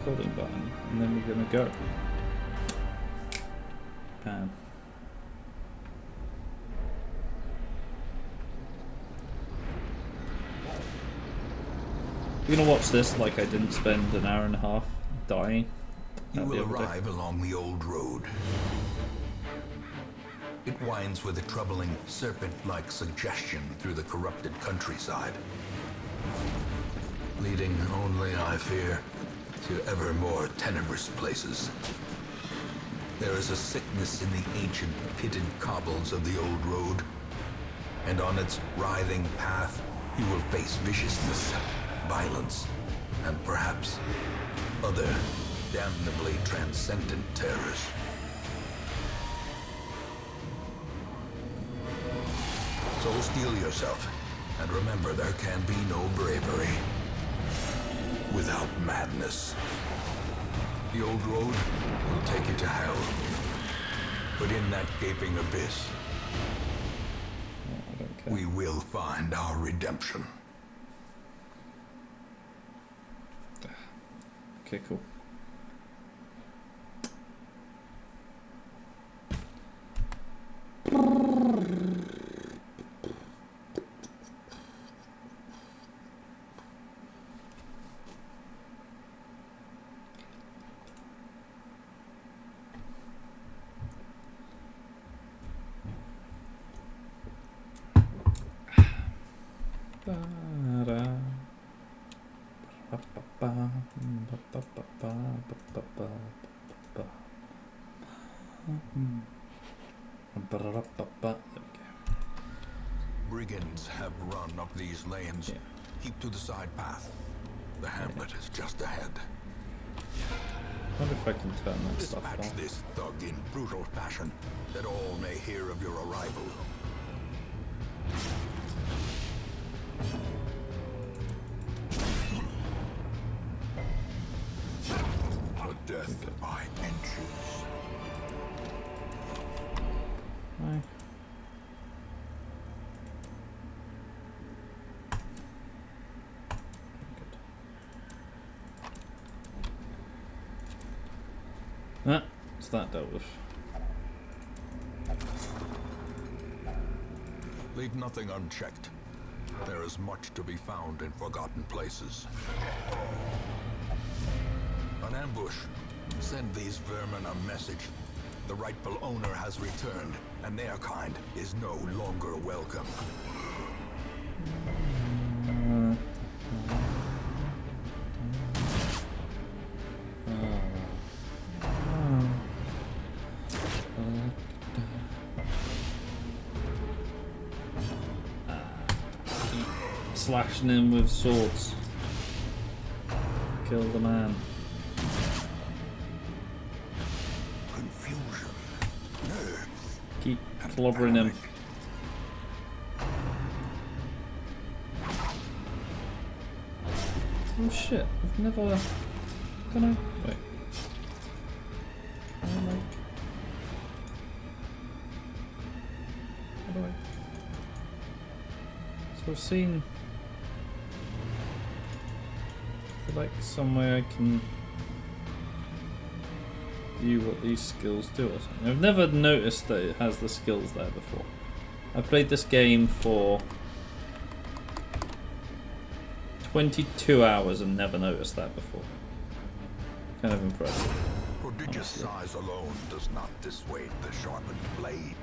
recording button, and then we're gonna go. Bam. You're gonna watch this like I didn't spend an hour and a half dying. You will arrive along the old road. It winds with a troubling serpent-like suggestion through the corrupted countryside, leading only, I fear, to ever more tenebrous places. There is a sickness in the ancient pitted cobbles of the old road, and on its writhing path you will face viciousness, violence, and perhaps other damnably transcendent terrors. So steel yourself, and remember there can be no bravery without madness. The old road will take you to hell, but in that gaping abyss, we will find our redemption. Okay, cool. Brigands have run up these lanes. Yeah. Keep to the side path. The hamlet is just ahead. I wonder if I can turn that stuff Dispatch off. this thug in brutal fashion, that all may hear of your arrival. A death by inches. Right. Ah, what's that dealt with? Leave nothing unchecked. There is much to be found in forgotten places. An ambush. Send these vermin a message. The rightful owner has returned, and their kind is no longer welcome. Slashing him with swords. Kill the man. Confusion, nerves, Keep clobbering him. Oh shit, I've never... Can I... Wait. Can I like... How do I... So I've seen... like somewhere I can view what these skills do or something. I've never noticed that it has the skills there before. I played this game for 22 hours and never noticed that before. Kind of impressive. Prodigious size alone does not dissuade the sharpened blade.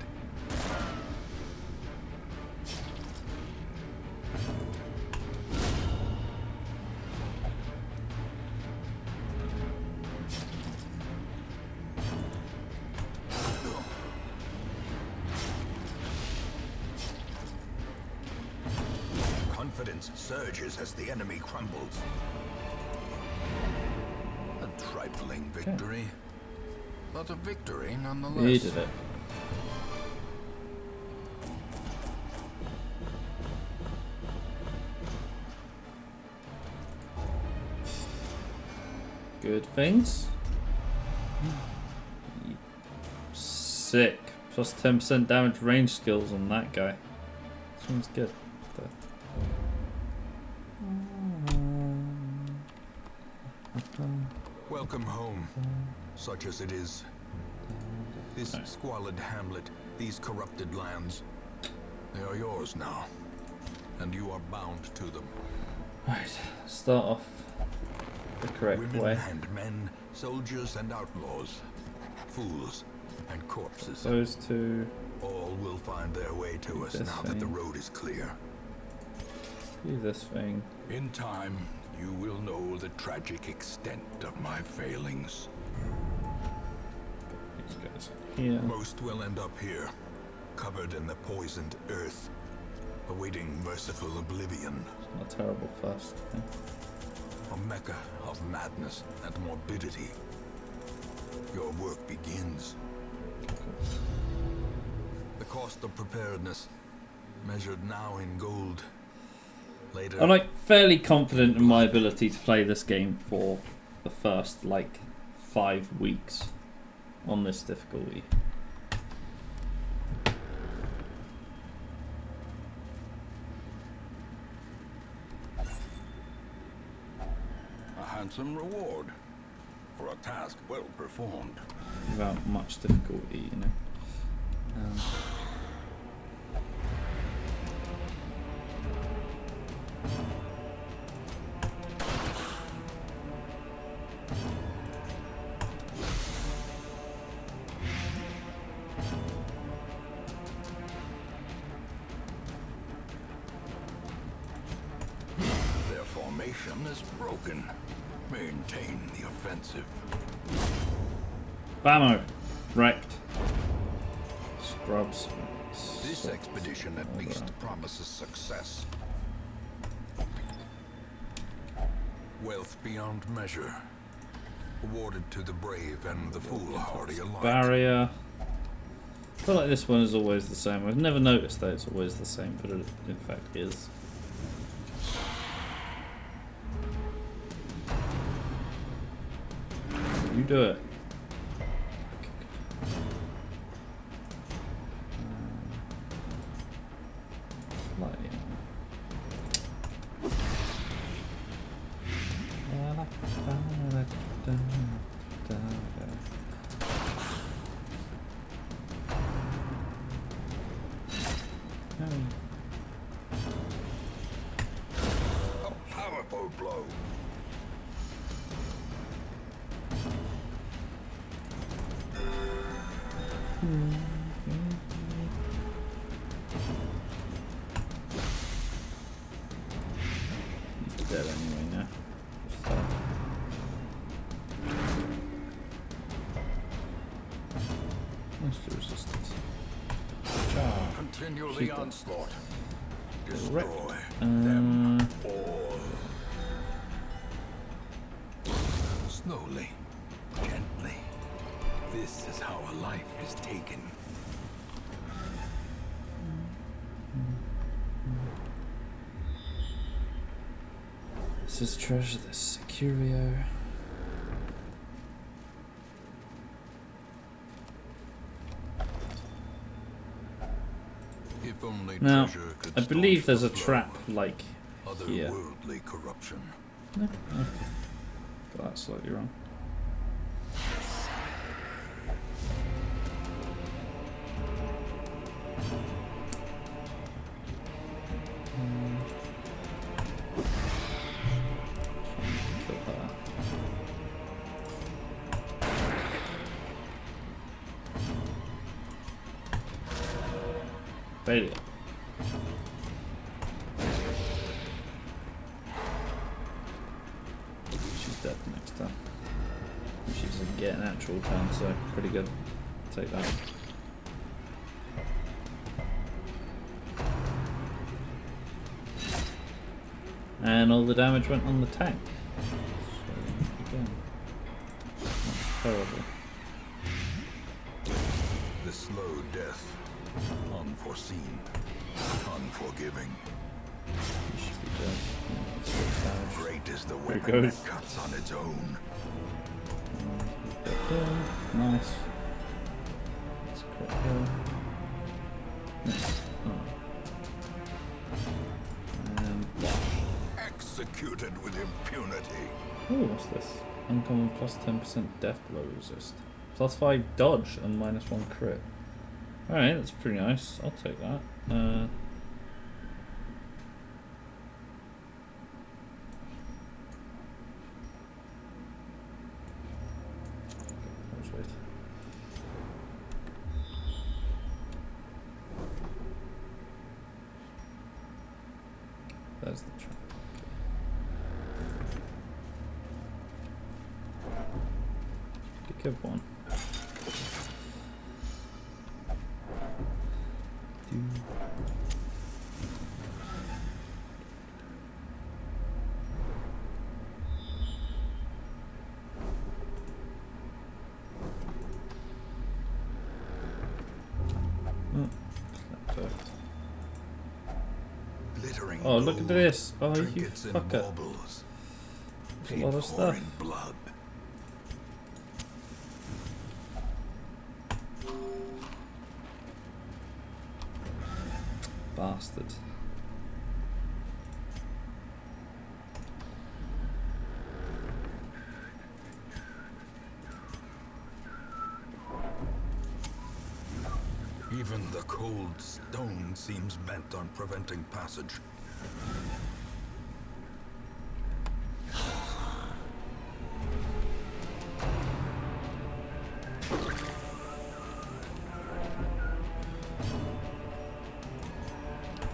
Confidence surges as the enemy crumbles. A trifling victory, but a victory nonetheless. He did it. Good things. Sick. Plus 10% damage range skills on that guy. This one's good. Welcome home, such as it is. This squalid hamlet, these corrupted lands, they are yours now, and you are bound to them. Right, start off the correct Women way. and men, soldiers and outlaws, fools and corpses. Those two. All will find their way to us This now that the thing. road is clear. Do this thing. In time, you will know the tragic extent of my failings. These guys here. Most will end up here, covered in the poisoned earth, awaiting merciful oblivion. It's not a terrible first thing. A mecca of madness and morbidity. Your work begins. The cost of preparedness, measured now in gold. Later, I'm like fairly confident in my ability to play this game for the first like 5 weeks on this difficulty. a handsome reward for a task well performed. Without much difficulty, you know. Their formation is broken. Maintain the offensive. Bammo! Wrecked. Scrubs. This Sucks. expedition at least promises success. Wealth beyond measure, awarded to the brave and the foolhardy alike. Barrier. I feel like this one is always the same. I've never noticed that it's always the same, but it in fact is. You do it. Slightly. A powerful blow. He's dead anyway now. Just, let's do resistance. Charge. Continue Keep the it. onslaught. Correct. Destroy them Uh, all. Slowly, gently. This is how a life is taken. This is treasure, this is curio. If only Now, treasure could I believe staunch there's the a flow trap of like here. otherworldly corruption. No? Okay. Got that slightly wrong. Kill her. Failure. She's dead next time. She's a get an actual turn, so pretty good. Take that. And all the damage went on the tank. So again, that's terrible. The slow death, unforeseen, unforgiving. She should be dead. Yeah, that's 6 damage. Great is the There it weapon goes. that cuts on its own. Nice. That's a crit kill. Nice. Oh. And Executed with impunity. ooh, what's this? Uncommon plus 10% death blow resist. Plus 5 dodge and minus 1 crit. Alright, that's pretty nice. I'll take that. There's the trap. Good one. Oh, look at this! Oh, you fucker! There's a lot of stuff. Blood. Bastard. Even the cold stone seems bent on preventing passage.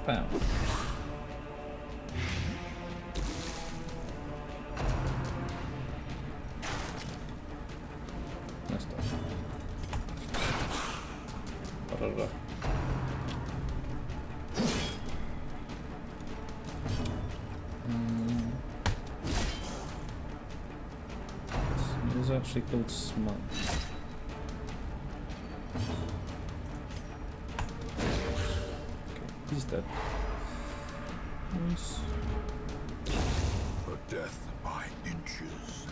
Bam. Nice done. Da-da-da. It is actually called Smut. He's dead. Nice. A death by inches.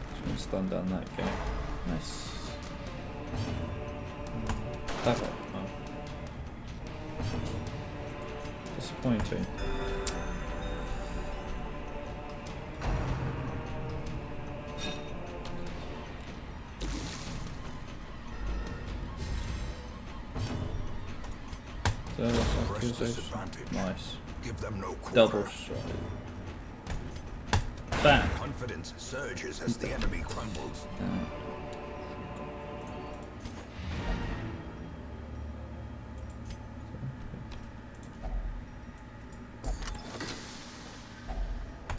Just gonna stun down that guy. Nice. That one. Oh. Disappointing. Nice. Give them no quarter. Double strike. Bam. Confidence surges as the enemy crumbles. Damn.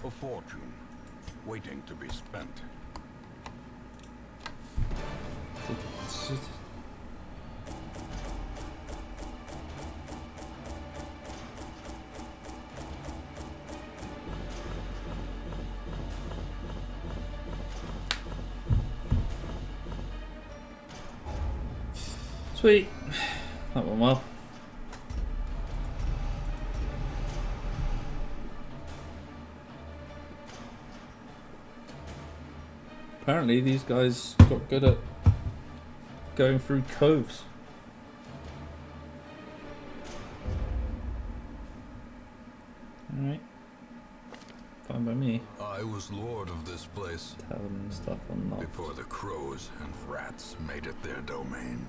A fortune waiting to be spent. Sweet. That went well. Apparently these guys got good at going through coves. Alright. Fine by me. I was lord of this place Tavern and stuff unlocked. before the crows and rats made it their domain.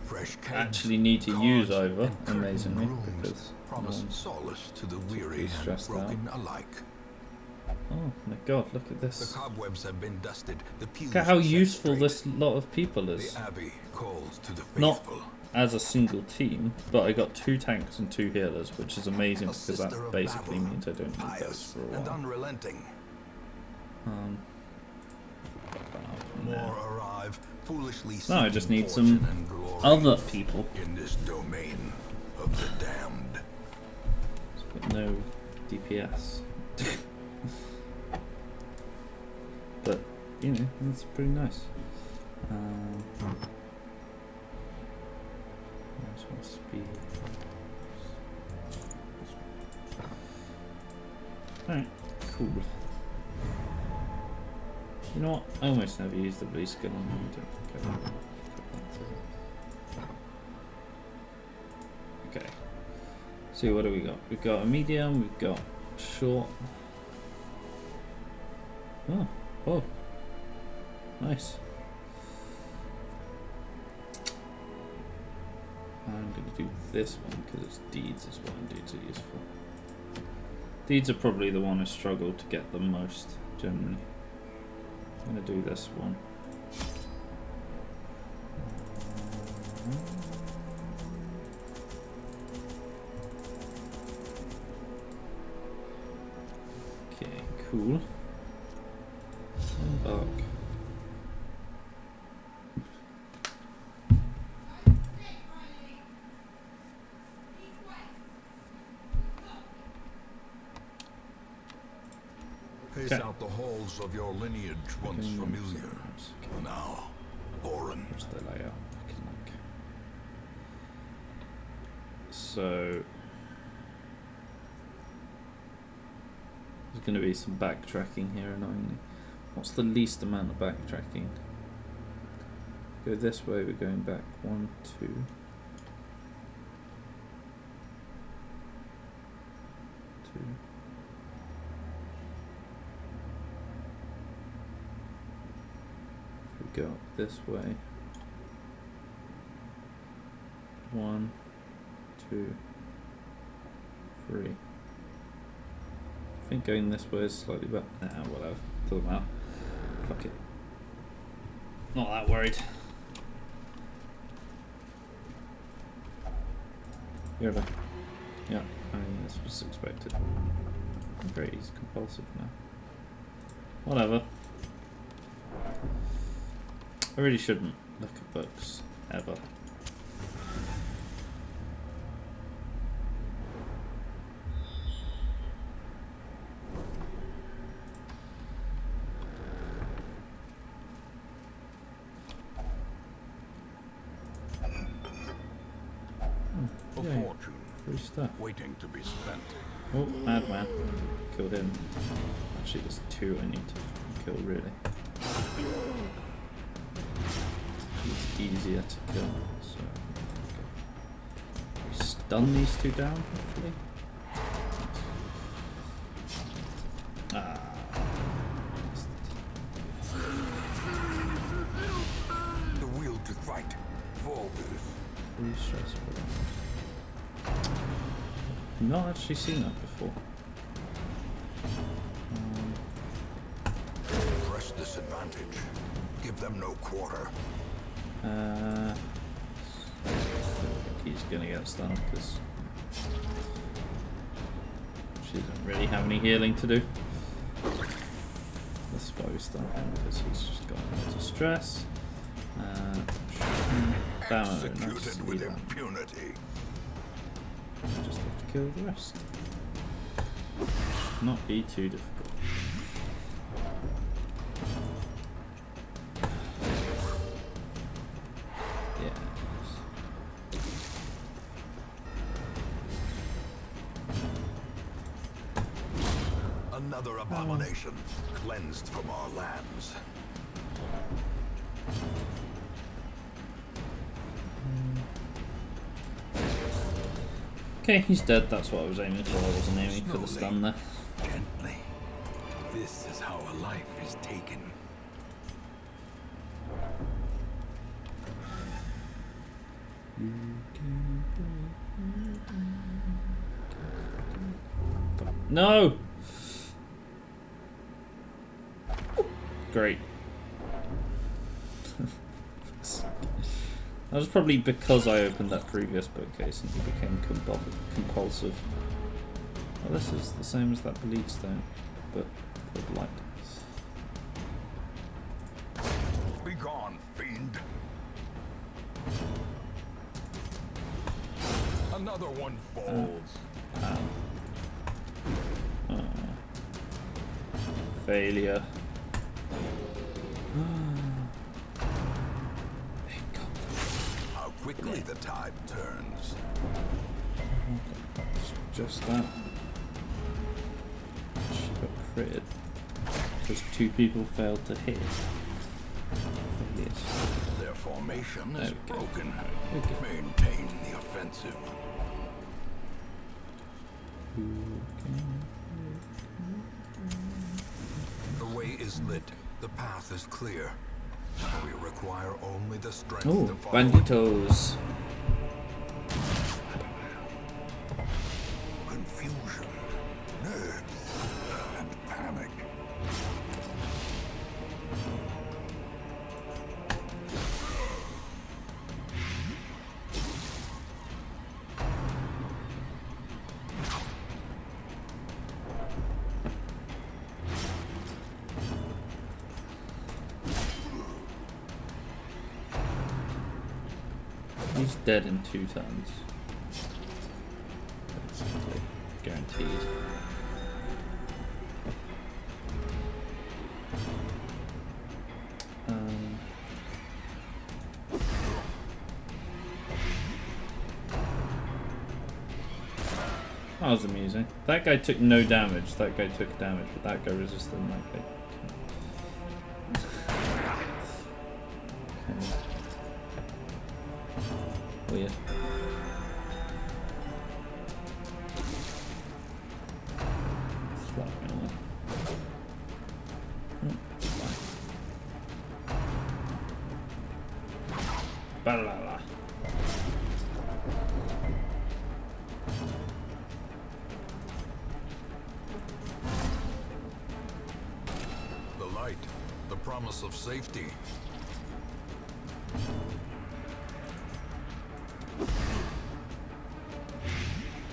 Fresh Actually need to use over, amazingly, because promise solace to the weary and stressed broken alike. oh my god, look at The this. cobwebs have been dusted. The pews Look at how set useful straight. this lot of people is. The abbey calls to the Not faithful. as a single team, but I got 2 tanks and 2 healers, which is amazing A because sister that of basically battle, means I don't need those pious for a and while. unrelenting. No. More arrive, foolishly No, I just seeking need some fortune and glory other people. in this domain of the damned. But no DPS. But, you know, that's pretty nice. Nice one, speed. Alright, cool. You know what? I almost never use the blue skill on them. I don't think I will. Okay. See, what do we got? We've got a medium, we've got short. Oh, nice. I'm going to do this one because it's deeds as well, and deeds are useful. Deeds are probably the one I struggle to get the most, generally. I'm going to do this one. Okay, cool. Embark. Pace out the halls of your lineage once familiar. Now, foreign. What's the layout looking like? So there's going to be some backtracking here, annoyingly. What's the least amount of backtracking? Go this way, we're going back 1, 2. 2. If we go up this way. 1, 2, 3. I think going this way is slightly better. Nah, whatever. Doesn't matter. Fuck it. Not that worried. You're there. Yeah, I mean, this was expected. Great, he's compulsive now. Whatever. I really shouldn't look at books, ever. Free stuff. Waiting to be spent. Oh, madman. Killed him. Actually, there's 2 I need to kill, really. It's easier to kill, so... Okay. Stun these 2 down, hopefully. Ah. The will to fight. Forward. Pretty stressful. Not actually seen that before. Press this advantage. Give them no quarter. He's gonna get stunned because she doesn't really have any healing to do. That's why we stun him, because he's just got into stress. Executed with impunity. Just have to kill the rest. Not be too difficult. Yes. Another abomination cleansed from our lands. Okay, he's dead. That's what I was aiming for. I wasn't aiming for the stun there. Gently. This is how a life is taken. No! Great. That was probably because I opened that previous bookcase and he became compulsive. Well, this is the same as that bleed stone, but with light. Be gone, fiend. Another one falls. Failure. How quickly the tide turns. Just that. She got critted because 2 people failed to hit. Their formation is broken. Okay. Maintain the offensive. The way is lit. The path is clear. We require only the strength Oh, to follow it. banditos. Confusion, nerves, and panic. He's dead in 2 turns. Basically, guaranteed. That was amusing. That guy took no damage. That guy took damage, but that guy resisted and that guy. Okay. Weird. Slap me on. Fine. Ba-la-la. The light, the promise of safety.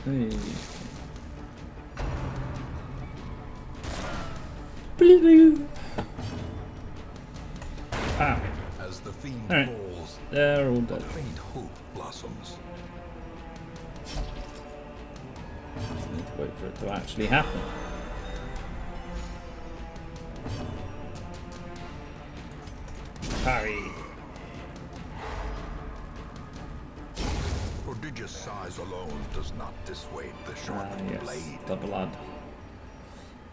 Hey. Blue. Ah, As the fiend All right. falls, they're all a dead. faint hope blossoms. Just need to wait for it to actually happen. Parry. Prodigious size alone does not dissuade the Ah, sharpened yes, blade. the blood.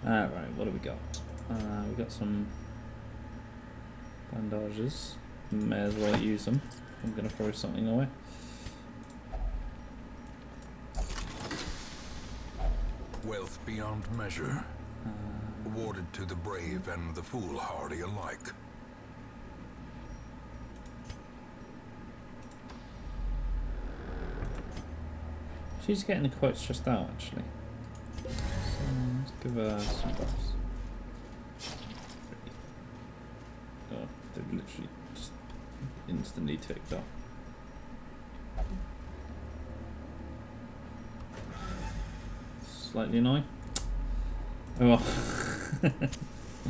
Alright, what do we got? We got some bandages. May as well use them. I'm gonna throw something away. Wealth beyond measure, awarded to the brave and the foolhardy alike. She's getting quite stressed out, actually. So let's give her some buffs. Oh, they literally just instantly ticked up. Slightly annoying. Oh well.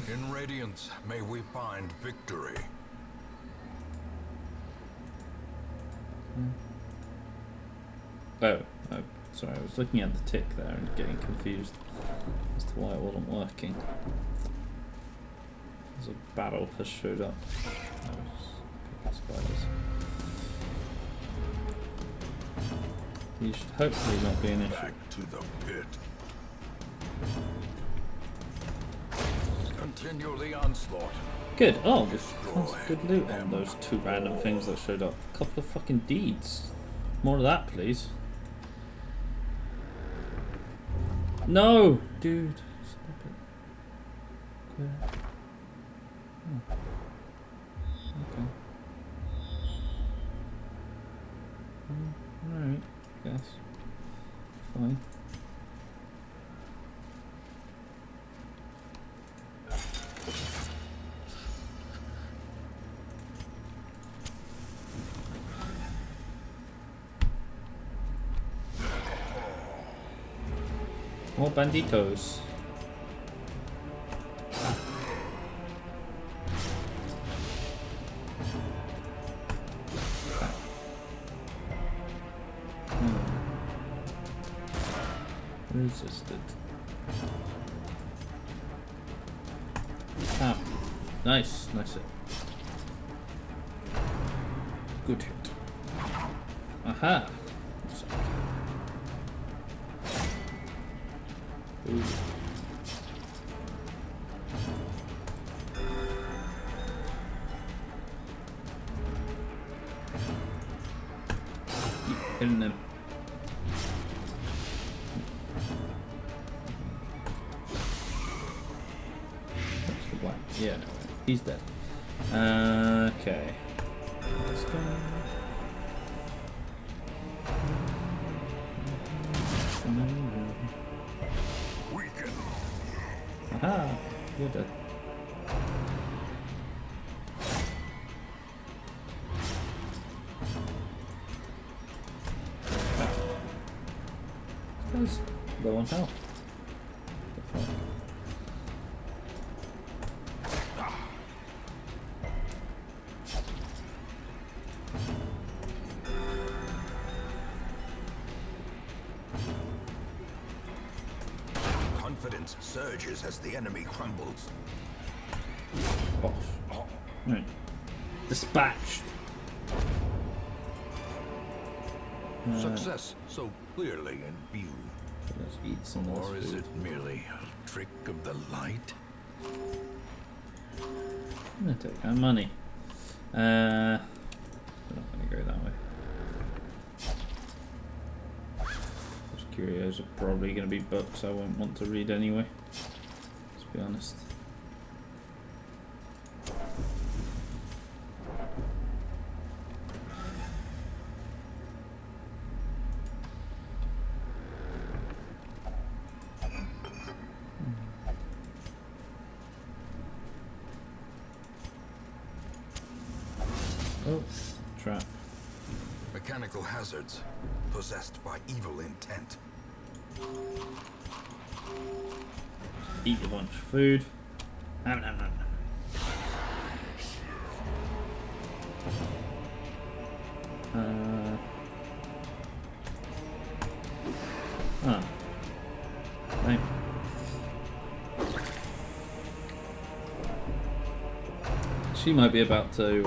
In Radiance, may we find victory. Oh, sorry, I was looking at the tick there and getting confused as to why it wasn't working. There's a battle has showed up. Oh, it's spiders. You should hopefully not be an issue. Back to the pit. Continue the onslaught. Good. Oh, that's good loot on those 2 random things that showed up. A couple of fucking deeds. More of that, please. No, dude. Stop it. Quit. Oh. Okay. Alright, guess. Fine. More banditos. Resisted. Ah, nice, nice hit. Good hit. Aha. Ooh. Keep hitting them. Yeah, no, he's dead. Okay. Let's go. Aha! You're dead. This guy's low on health. The fuck? Confidence surges as the enemy crumbles. Bosh. Right. Dispatched. Success so clearly in view. Let's eat some of Or this is food. it merely a trick of the light? I'm gonna take our money. We're not gonna go that way. Those curios are probably gonna be books I won't want to read anyway. Let's be honest. Oh, trap. Mechanical hazards possessed by evil intent. Eat a bunch of food. Nom, nom, nom, nom. Ah. Thank you. She might be about to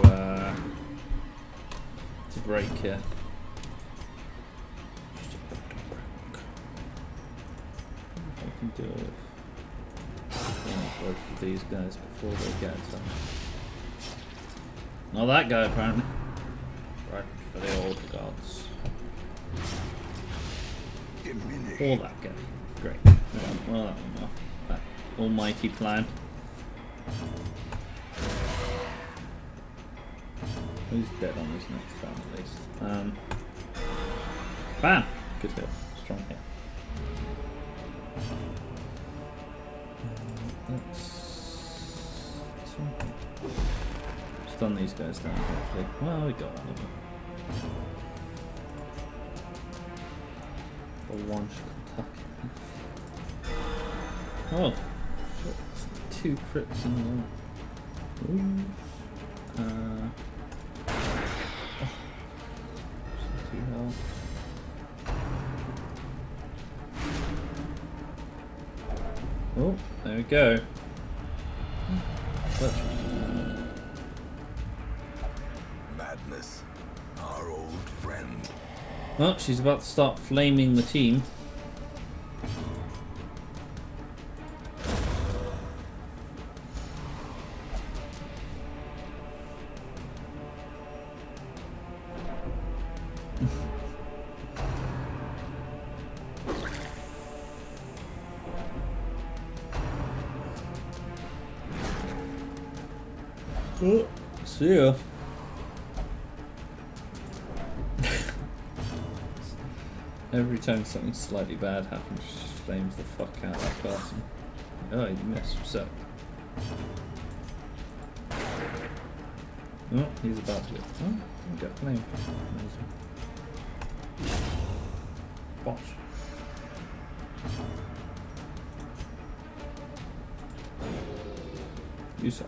break here. If I can deal with both of these guys before they get not that guy apparently. Right for the old gods. Or that guy. Great. Well, that one, that almighty plan. Who's dead on this next round at least? Bam! Good hit. Strong hit. Let's stun these guys down quickly. Well, we got one of them. For one shot attack. Oh! Shit. 2 crits in a row. Oh, there we go. Madness, our old friend. Well, she's about to start flaming the team. Oh, see ya. Every time something slightly bad happens, she just flames the fuck out of that person. Oh, you missed. What's up? Oh, he's about to. Oh, he got flamed. Amazing. Bosh. You suck.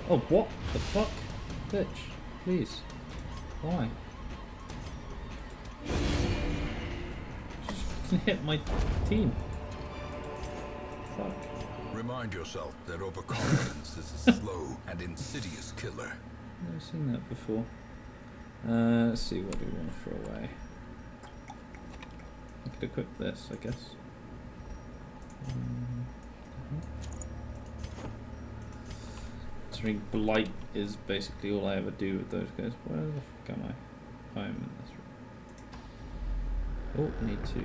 Oh, what the fuck? Bitch, please. Why? Just fucking hit my team. Fuck. Remind yourself that overconfidence is a slow and insidious killer. Never seen that before. Let's see, what do we want to throw away? I could equip this, I guess. Considering Blight is basically all I ever do with those guys. Where the fuck am I? I'm in this room. Oh, I need to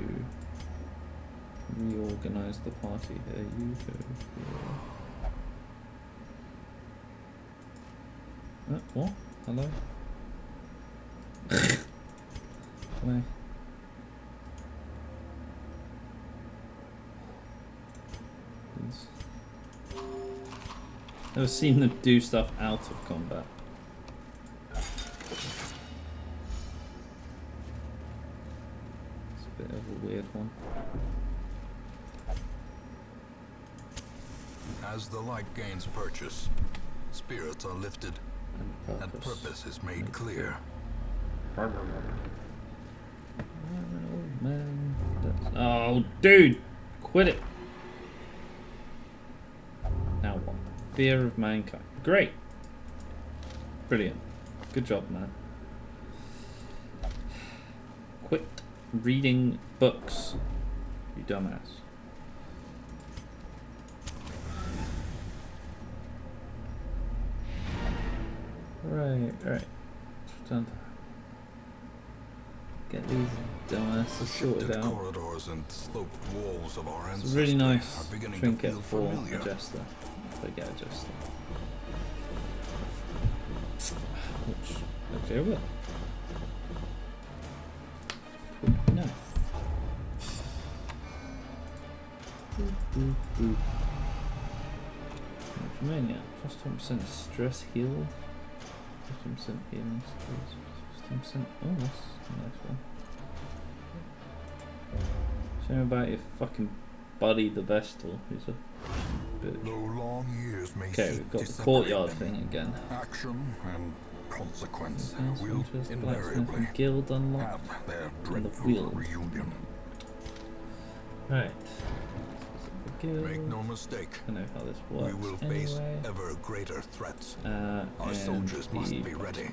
reorganize the party here. You go here. What? Hello? Hello? Please. Never seen them do stuff out of combat. It's a bit of a weird one. As the light gains purchase, spirits are lifted, and purpose is made clear. I'm an old man. Oh, dude! Quit it! Now what? Fear of mankind. Great! Brilliant. Good job, man. Quit reading books, you dumbass. Right. Done. Get these dumbasses sorted out. Corridors and sloped walls of our It's a really nice trinket for a jester. If I get a jester. Which, okay, I will. Would be nice. Mania, plus 20% stress heal. 15% healing skills. 15%. Oh, that's a nice one. Shame about your fucking buddy, the Vestal, who's a bitch. Okay, we've got the courtyard thing again. Action and consequence will invariably guild unlocked and the wheel. Right. Make no mistake. I know how this works. We will face ever greater threats. Our soldiers must be ready.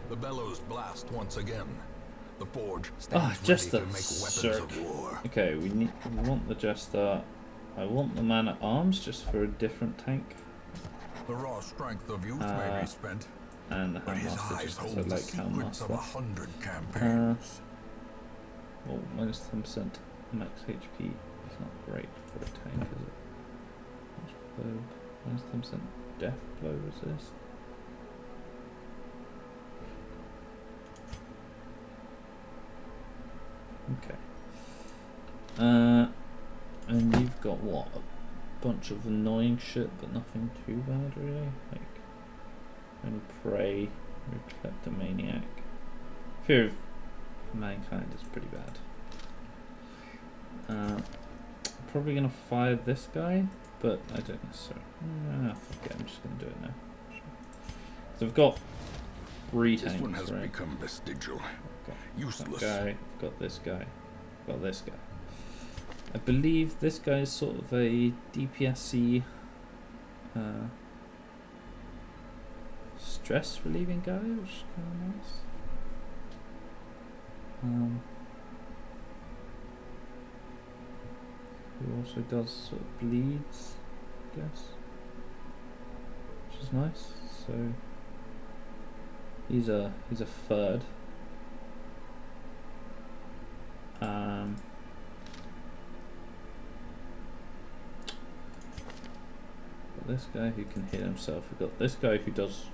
The bellows blast once again. The forge stands just ready a to make weapons of war. Okay, we want the jester. I want the man at arms just for a different tank. The raw strength of youth may be spent, and the but his handmaster eyes just hold so the like secrets of handmaster. 100 campaigns. Well, minus 10% max HP is not great for a tank, is it? Minus 10% death blow resist. Okay. And you've got what? A bunch of annoying shit, but nothing too bad really. Like, and Prey, you're a kleptomaniac. Fear of mankind is pretty bad. Probably gonna fire this guy, but I don't necessarily. Fuck it, I'm just gonna do it now. So I've got 3 tanks. This one has right? become vestigial. Okay. Useless. That guy, I've got this guy, I've got this guy. I believe this guy is sort of a DPSC stress relieving guy, which is kind of nice. Who also does sort of bleeds, I guess, which is nice. So he's a third. Got this guy who can heal himself. We've got this guy who does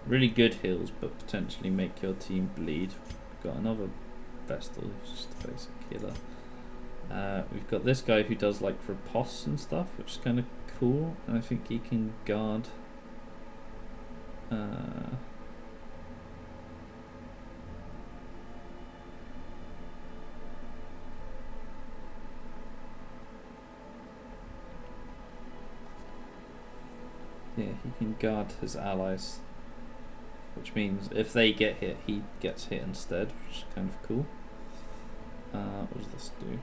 really good heals, but potentially make your team bleed. We've got another Vestal who's just a basic healer. We've got this guy who does like riposte and stuff, which is kind of cool, and I think he can guard. Yeah, he can guard his allies, which means if they get hit, he gets hit instead, which is kind of cool. What does this do?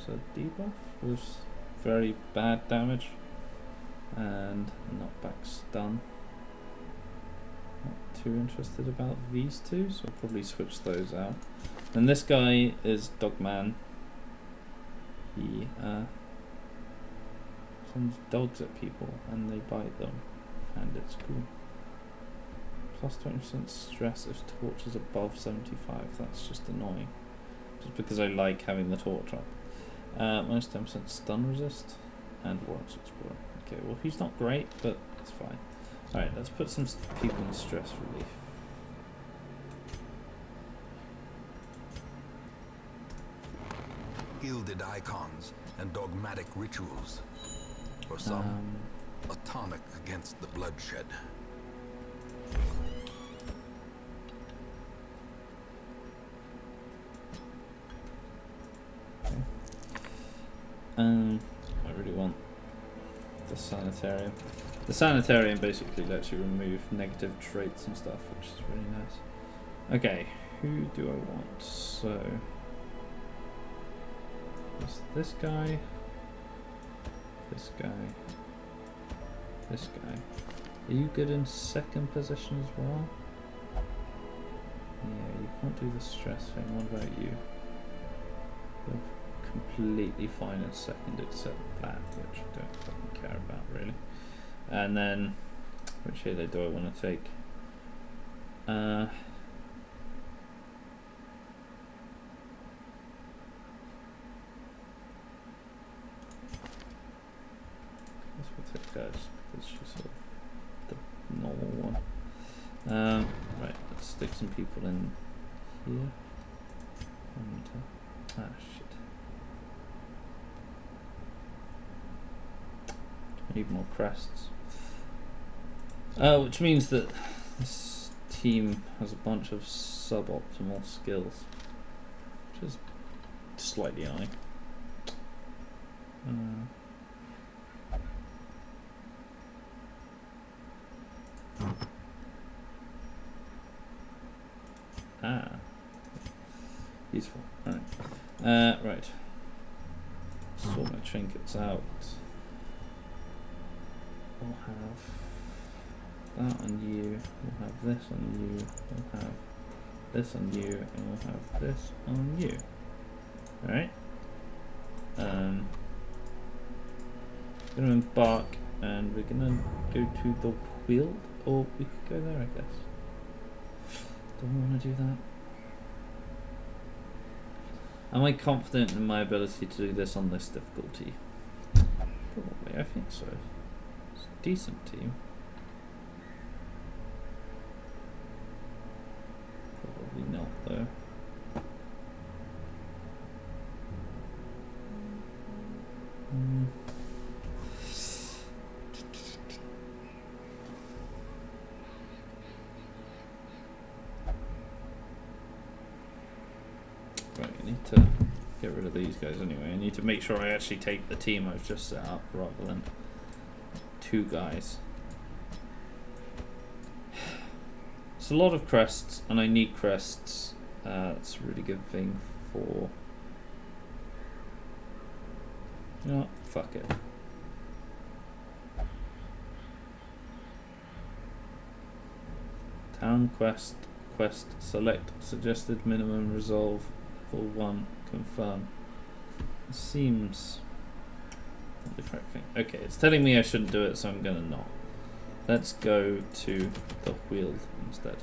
So debuff was very bad damage and knockback stun. Not too interested about these two, so I'll probably switch those out. And this guy is Dogman, he sends dogs at people and they bite them, and it's cool. Plus 20% stress if torch is above 75. That's just annoying. Just because I like having the torch up. Minus 10% stun resist and warrants explorer. Okay, well he's not great, but it's fine. Alright, let's put some people in stress relief. Gilded icons and dogmatic rituals. For some, a tonic against the bloodshed. I really want the sanitarium. The sanitarium basically lets you remove negative traits and stuff, which is really nice. Okay, who do I want? So, there's this guy, this guy, this guy. Are you good in second position as well? Yeah, you can't do the stress thing. What about you? You're completely fine in second except that, which I don't fucking care about really. And then, which hero do I want to take? I guess we'll take her just because she's sort of the normal one. Right, let's stick some people in here. Ah, shit. I need more crests. Which means that this team has a bunch of suboptimal skills, which is slightly annoying. Useful. Alright. Right. Sort my trinkets out. We'll have that on you, we'll have this on you, we'll have this on you, and we'll have this on you. Alright. We're gonna embark and we're gonna go to the wheel, or we could go there, I guess. Do I want to do that? Am I confident in my ability to do this on this difficulty? Probably, I think so. It's a decent team. Probably not, though. Right, I need to get rid of these guys anyway. I need to make sure I actually take the team I've just set up rather than two guys. It's a lot of crests, and I need crests. That's a really good thing for... You know what? Fuck it. Town quest. Select suggested minimum resolve. Level 1. Confirm. It seems not the correct thing. Okay, it's telling me I shouldn't do it, so I'm gonna not. Let's go to the wheel instead.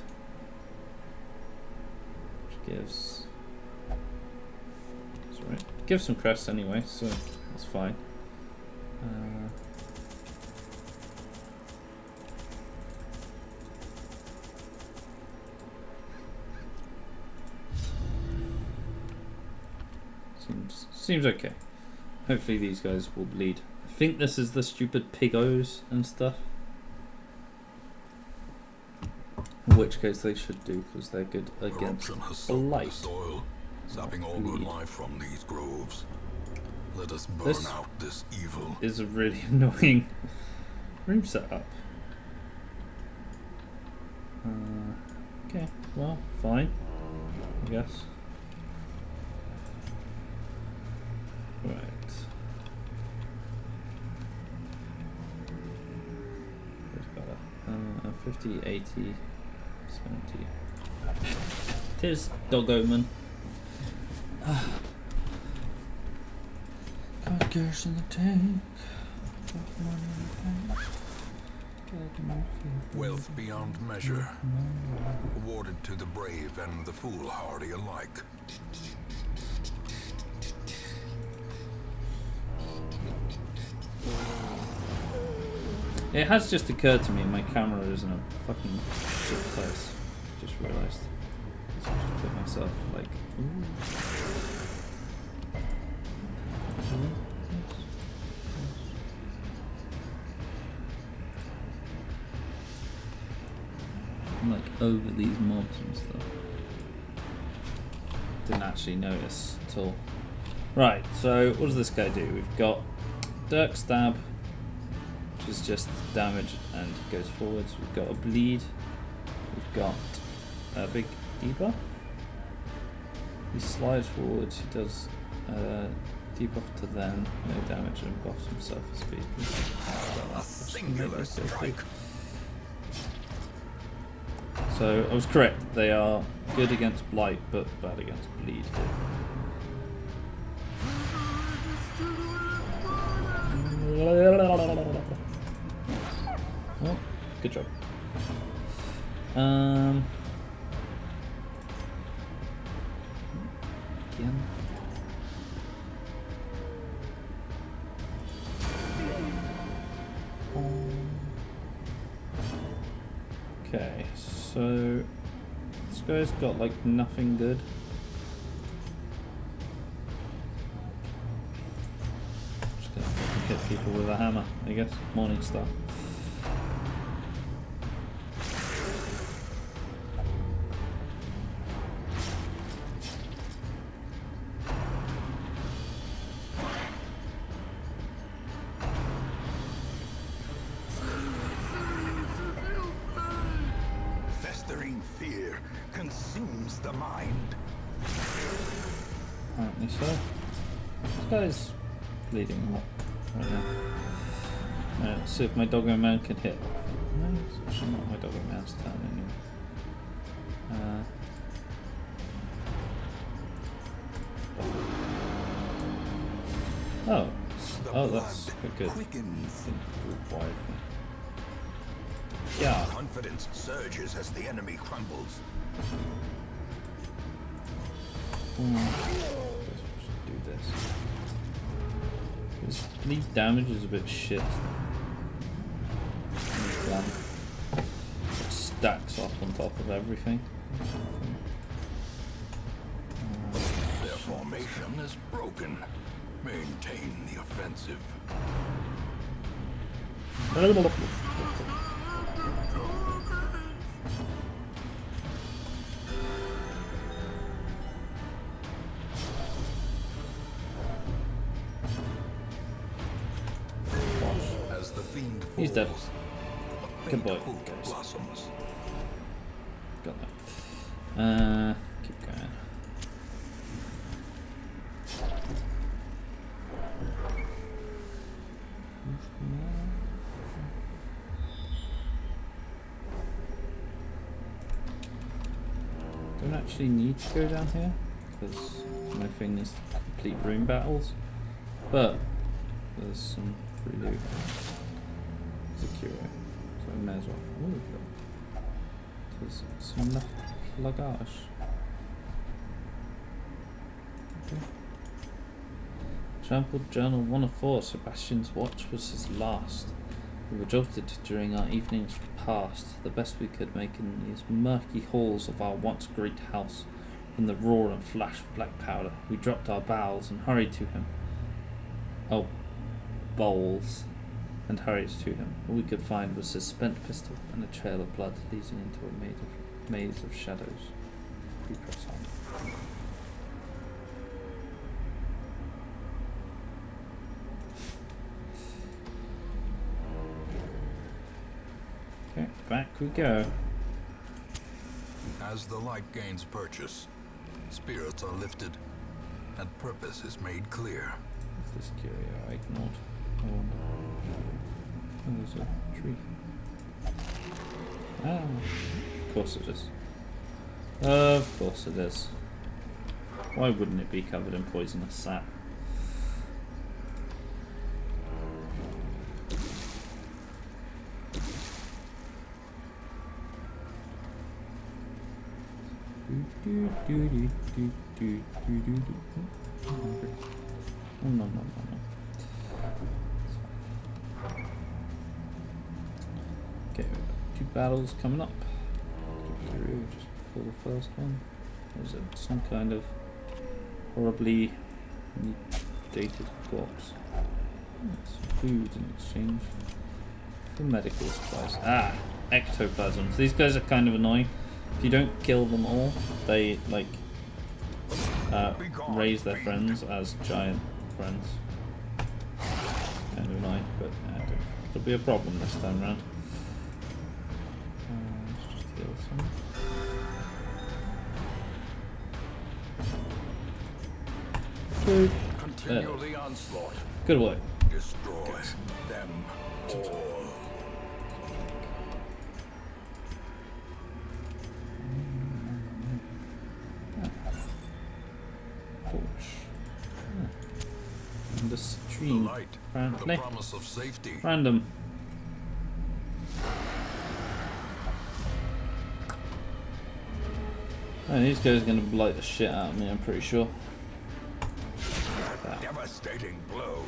Which gives... That's right. Gives some crests anyway, so that's fine. Seems okay. Hopefully these guys will bleed. I think this is the stupid pigos and stuff. In which case they should do, because they're good against blight. Soil, sapping all good life from these groves. Let us burn out this evil. Is a really annoying room setup. Okay, well, fine, I guess. Right. Where's better? 50, 80, 70. Tis dog omen. Gas in the tank. Wealth beyond measure, awarded to the brave and the foolhardy alike. It has just occurred to me my camera is in a fucking shit place. Just realised. So I just put myself like, ooh. I'm like over these mobs and stuff. Didn't actually notice at all. Right, so what does this guy do? We've got Dirk Stab, which is just damage and goes forwards. We've got a bleed. We've got a big debuff. He slides forwards. He does debuff to them, no damage, and buffs himself for speed. A singular strike. So I was correct. They are good against blight, but bad against bleed. Oh, good job. Again. Okay, so this guy's got like nothing good. Just gonna hit people with a hammer, I guess. Morningstar. Fear consumes the mind. Apparently so. This guy's bleeding a lot right now. Let's see if my doggo man can hit. No, it's actually not my doggo man's turn anyway. Oh, that's quite good. Group wide thing. Yeah. Confidence surges as the enemy crumbles. I guess we should do this. This bleed damage is a bit shit. It stacks up on top of everything. Their formation is broken. Maintain the offensive. As the fiend falls, he's dead. Good boy. Blossoms. Got that. Keep going. Don't actually need to go down here because my thing is complete room battles, but there's some free loot secure, so I may as well. Ooh, there's some luggage. Okay. Trampled Journal 1 of 4. Sebastian's watch was his last. We were jolted during our evenings past, the best we could make in these murky halls of our once great house. From the roar and flash of black powder, we dropped our bowels and hurried to him. Oh, bowls. And hurried to him. All we could find was his spent pistol and a trail of blood leading into a maze of shadows. We press on. Okay, back we go. As the light gains purchase, spirits are lifted, and purpose is made clear. Is this curio I ignored? I wonder. Oh, there's a tree. Ah, of course it is. Of course it is. Why wouldn't it be covered in poisonous sap? Oh, no. Okay, we've got 2 battles coming up. Through just before the first one. Was it some kind of horribly dated corpse? Some food in exchange for medical supplies. Ah, ectoplasms. These guys are kind of annoying. If you don't kill them all, they like raise their friends as giant friends. Kind of annoying, but I don't think it'll be a problem this time around. Let's just heal some. Good. Continue the onslaught. Good work. Destroy them all. Torch. And a The stream. light, the Apparently. promise of safety. Random. And these guys are gonna blight the shit out of me, I'm pretty sure. That devastating blow.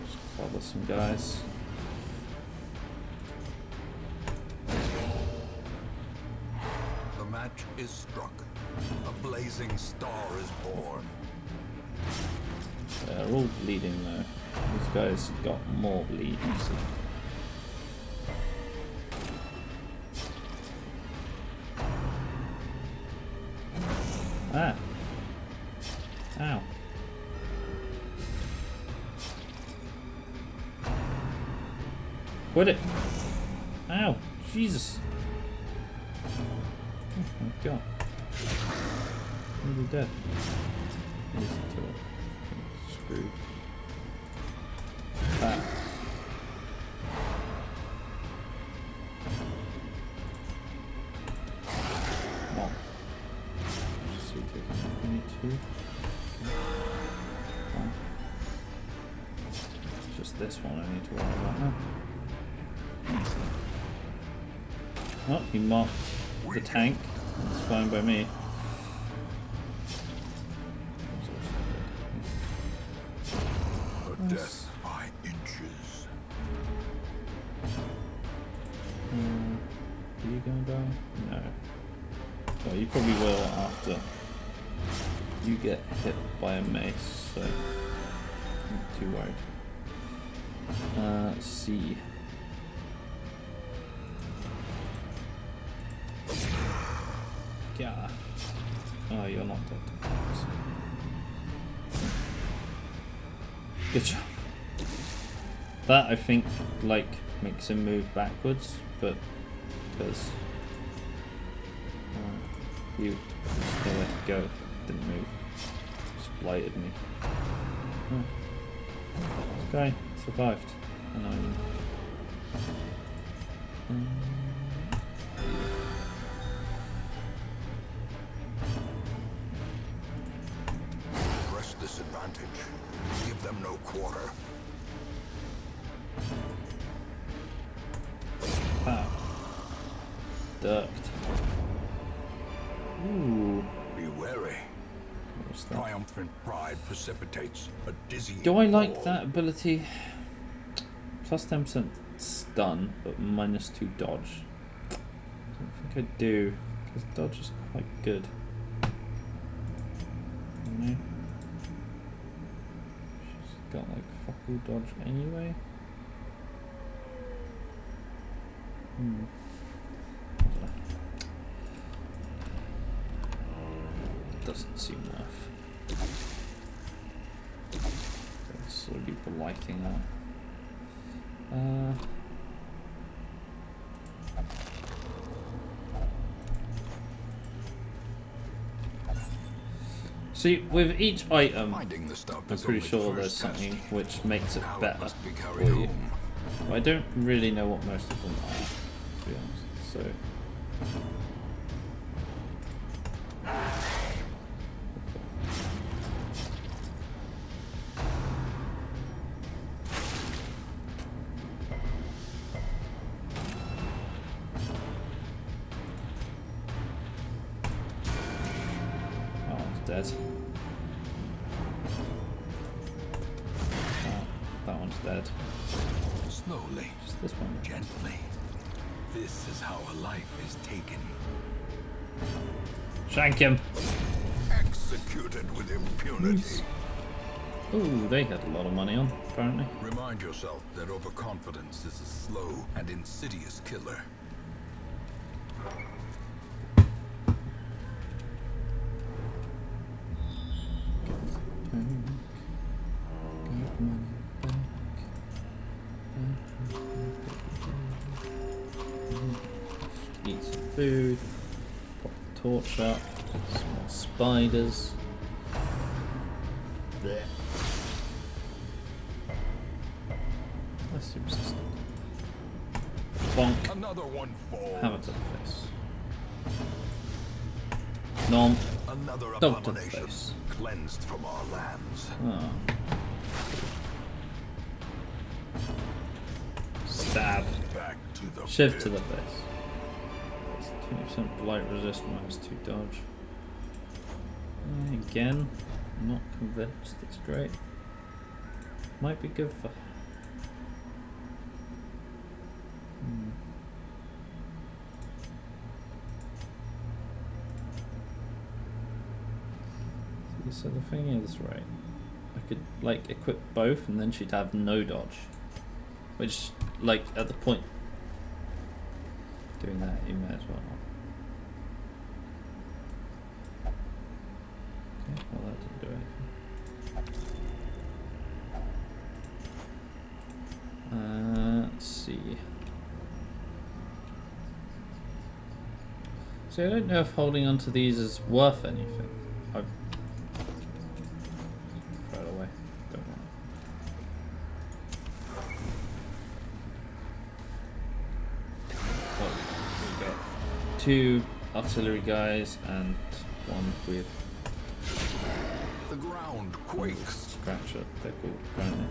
Just follow some guys. The match is struck. A blazing star is born. They're all bleeding though. These guys got more bleed, you see. Ah. Ow. Quit it. Ow. Jesus. Oh my god. Nearly dead. He's screwed. Ah. Come on. Just see, I need 2. Okay. Fine. It's just this one I need to worry about now. Oh, he marked the tank. That's fine by me. A death by inches. Are you gonna die? No. Well, you probably will after you get hit by a mace, so I'm not too worried. Let's see. Yeah. Oh, you're not dead. Good job. That, I think, like, makes him move backwards, but because you just let it go, didn't move. Just blighted me. Oh. This guy survived. And Press this advantage. Give them no quarter. Ducked. Ooh. Be wary. What's that? Triumphant pride precipitates a dizzy. Do I like fall. that ability? Plus 10% stun, but minus 2 dodge. I don't think I do, because dodge is quite good. No. She's got like fuck all dodge anyway. I don't know. Doesn't seem worth. Let's sort of be blighting that. See, with each item, Finding the stuff I'm is pretty only sure the there's first something test. which makes it Now it better must be for carried you. home. But I don't really know what most of them are, to be honest. So. dead. That one's dead. Slowly, Just this one. gently. This is how a life is taken. Shank him. Executed with impunity. Ooh, they had a lot of money on, apparently. Remind yourself that overconfidence is a slow and insidious killer. Eat some food. Pop the torch up. Some more spiders. There. Let's see resistant. Bonk. Another one falls. Hammer to the face. Nom. Another Dog to the abomination face. cleansed from our lands. Oh. Stab. Back to the Shiv pit. to the face. It's 20% blight resist, -2 dodge. Again, not convinced it's great. Might be good for. So the thing is, right, I could like equip both and then she'd have no dodge. Which, like, at the point doing that, you may as well not. Okay, well that didn't do anything. Let's see. So I don't know if holding onto these is worth anything. I've throw it away. Don't want it. Oh, we got 2 artillery guys and 1 with The ground quakes. scratcher. They're called apparently.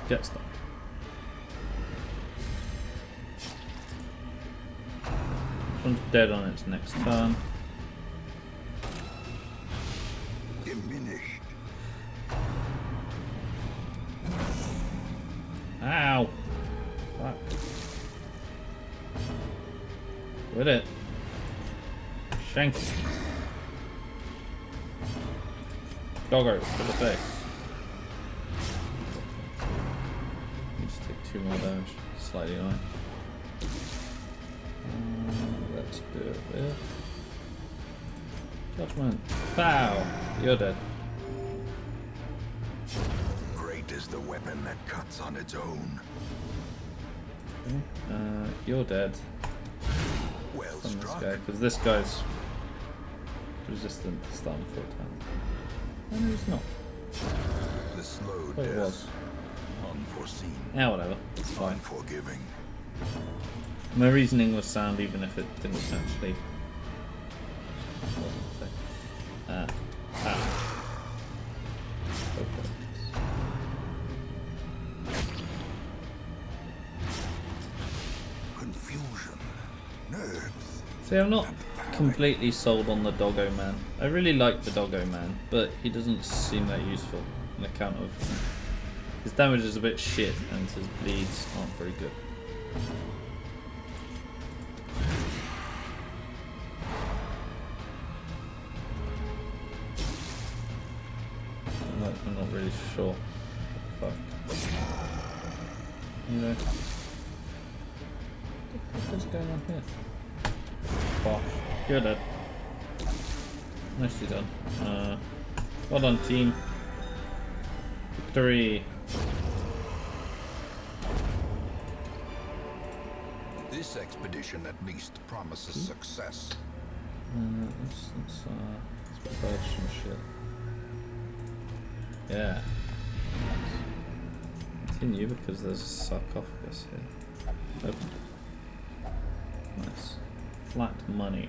Get stuck. This one's dead on its next turn. Diminished. Ow! Fuck. With it. Shank. Doggo to the face. Just take 2 more damage. Slightly annoying. Let's do it there. Judgment. Pow! You're dead. Great is the weapon that cuts on its own. Okay. You're dead. Well From this struck. guy, because this guy's resistant to stun for a time. Oh, no, he's not. The slow Oh, it death. was. Unforeseen. Yeah, whatever. It's fine. Unforgiving. My reasoning was sound, even if it didn't actually. Confusion. Nerves. See, I'm not completely sold on the Doggo Man. I really like the Doggo Man, but he doesn't seem that useful on account of his damage is a bit shit and his bleeds aren't very good. I'm not really sure. What the fuck? You know. What is going on here? Oh, you're dead. Nicely done. Well done, team. Victory. This expedition at least promises success. Let's purge some shit. Yeah. Continue because there's a sarcophagus here. Open. Nice. Flat money.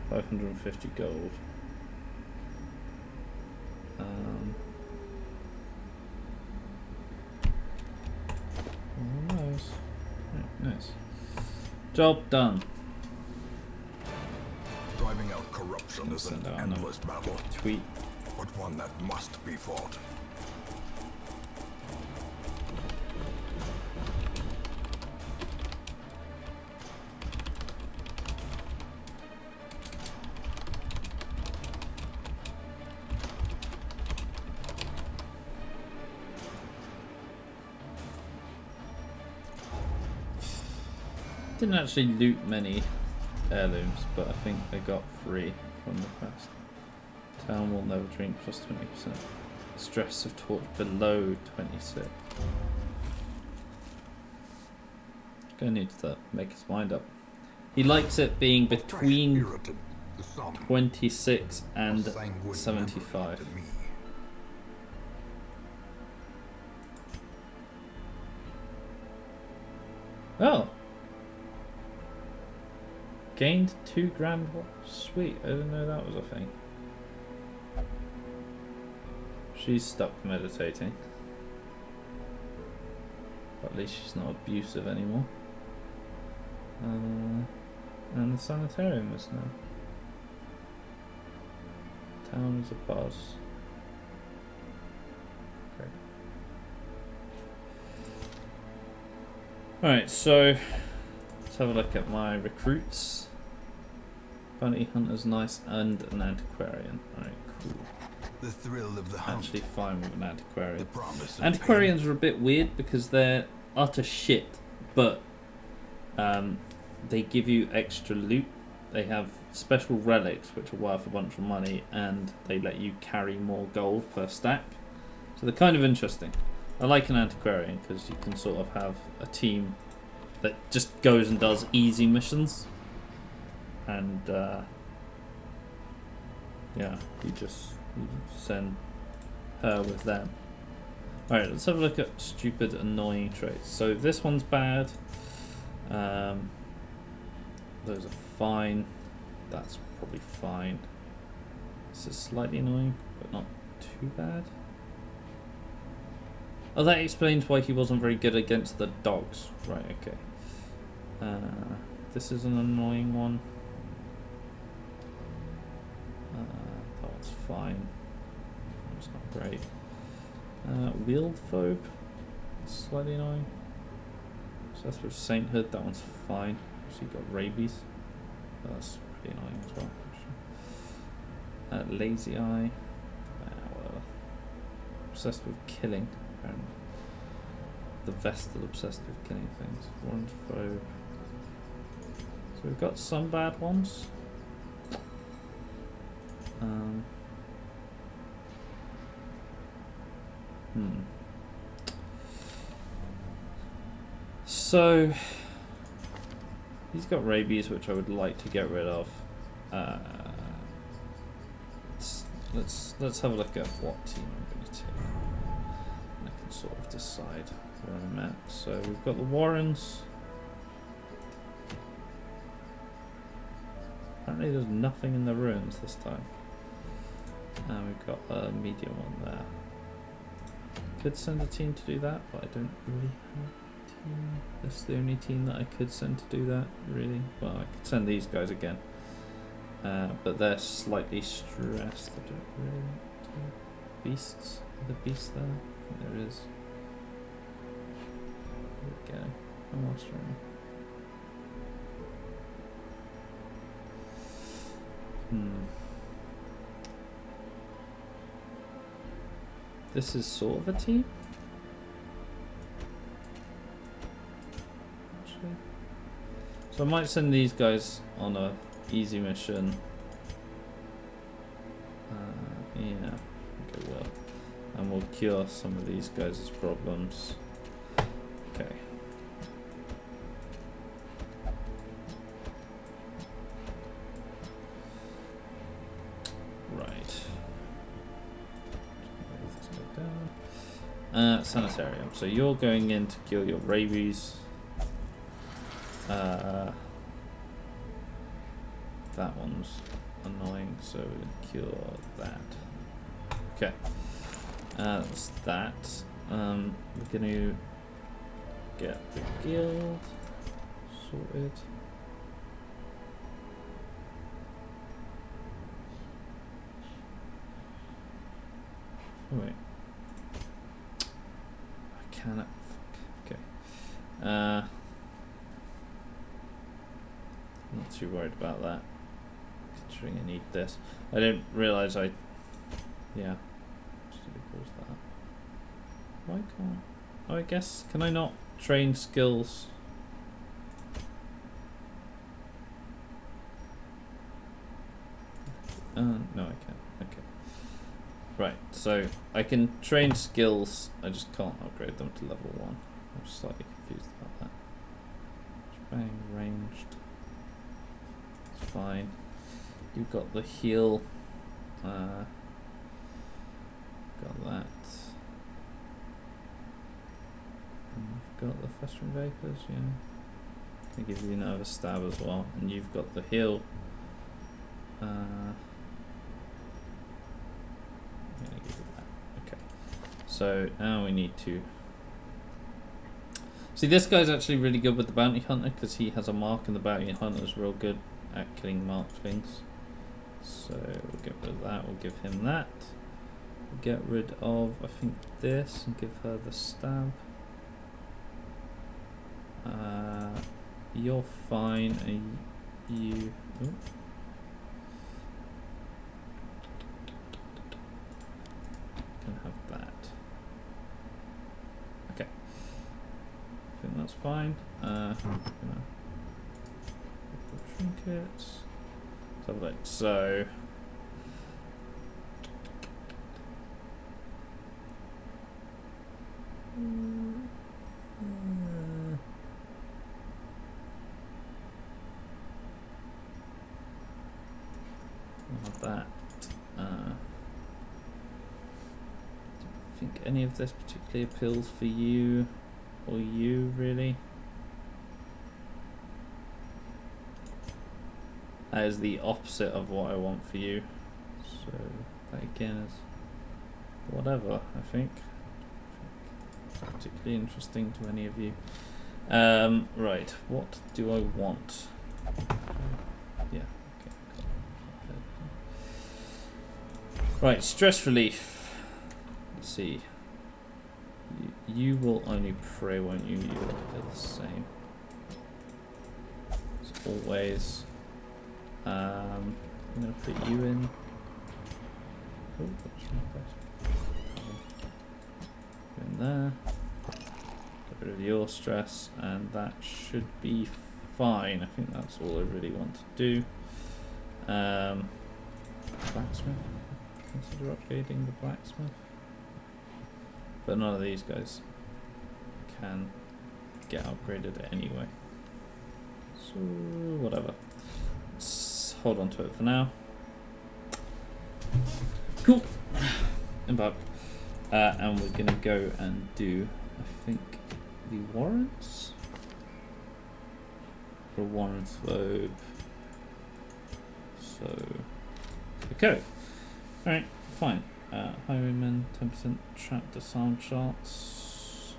550 gold. Oh, nice. Right, nice. Job done. Driving out corruption is an endless battle, Tweet. but one that must be fought. Didn't actually loot many heirlooms, but I think I got 3 from the quest. Town will never drink plus 20%. Stress of torch below 26. Gonna need to make his mind up. He likes it being between 26 and 75. Oh! Gained 2 grand. Sweet, I didn't know that was a thing. She's stuck meditating. But at least she's not abusive anymore. And the sanitarium is now. Town is a buzz. Okay. Alright, so let's have a look at my recruits. Bounty hunter's nice, and an antiquarian. Alright, cool. The thrill of the hunt. Actually fine with an antiquarian. The promise of Antiquarians are a bit weird because they're utter shit, but they give you extra loot. They have special relics which are worth a bunch of money, and they let you carry more gold per stack. So they're kind of interesting. I like an antiquarian because you can sort of have a team that just goes and does easy missions, and yeah, you send her with them. Alright, let's have a look at stupid, annoying traits. So this one's bad. Those are fine. That's probably fine. This is slightly annoying, but not too bad. Oh, that explains why he wasn't very good against the dogs. Right, okay. This is an annoying one. That one's fine. It's not great. Wield phobe. Slightly annoying. So that's with sainthood. That one's fine. So you got rabies. That's pretty annoying as well. Actually. Lazy eye. Whatever. Obsessed with killing. Apparently. The Vestal obsessed with killing things. Orange phobe. So we've got some bad ones. So he's got rabies, which I would like to get rid of. Let's have a look at what team I'm going to take. And I can sort of decide where I'm at. So we've got the Warrens. Apparently there's nothing in the ruins this time. And we've got a medium one there. Could send a team to do that, but I don't really have a team. That's the only team that I could send to do that, really. Well, I could send these guys again. But they're slightly stressed. I don't really want to. Beasts? Are the beasts there? I think there is. There we go. I'm lost right now. This is sort of a team. Actually. So I might send these guys on a easy mission. Yeah, okay, well. And we'll cure some of these guys' problems. Okay. Sanitarium. So you're going in to cure your rabies. That one's annoying, so we're going to cure that. Okay. That's that. We're going to get the guild sorted. Oh, wait. I cannot. Fuck. Okay. Not too worried about that. Considering I need this. I didn't realise I. Yeah. Just need to pause that. Why can't. Oh, I guess. Can I not train skills? No, I can't. Okay. Right, so I can train skills, I just can't upgrade them to level 1. I'm slightly confused about that. Bang, ranged. It's fine. You've got the heal. Got that. And you've got the festering vapors, yeah. Can give you another stab as well. And you've got the heal. So now we need to see, this guy's actually really good with the bounty hunter because he has a mark, and the bounty hunter is real good at killing marked things. So we'll get rid of that. We'll give him that. We'll get rid of, I think, this and give her the stab. You're fine. And you. Ooh. Can have that. Okay. I think that's fine. Trinkets. Let's have a look. So. We'll have that. I don't think any of this particularly appeals for you or you really. That is the opposite of what I want for you. So that again is whatever, I think. It's not particularly interesting to any of you. Right, what do I want? Yeah, okay. Right, stress relief. Let's see. You will only pray, won't you? You will do the same. As always. I'm going to put you in. Oh, that's in there. Get rid of your stress, and that should be fine. I think that's all I really want to do. Blacksmith. Consider upgrading the blacksmith. But none of these guys can get upgraded anyway. So, whatever. Let's hold on to it for now. Cool. Embark. And we're going to go and do, I think, the warrants? For warrants vote. So, okay. Alright, fine. Highwaymen, 10% trap disarm charts.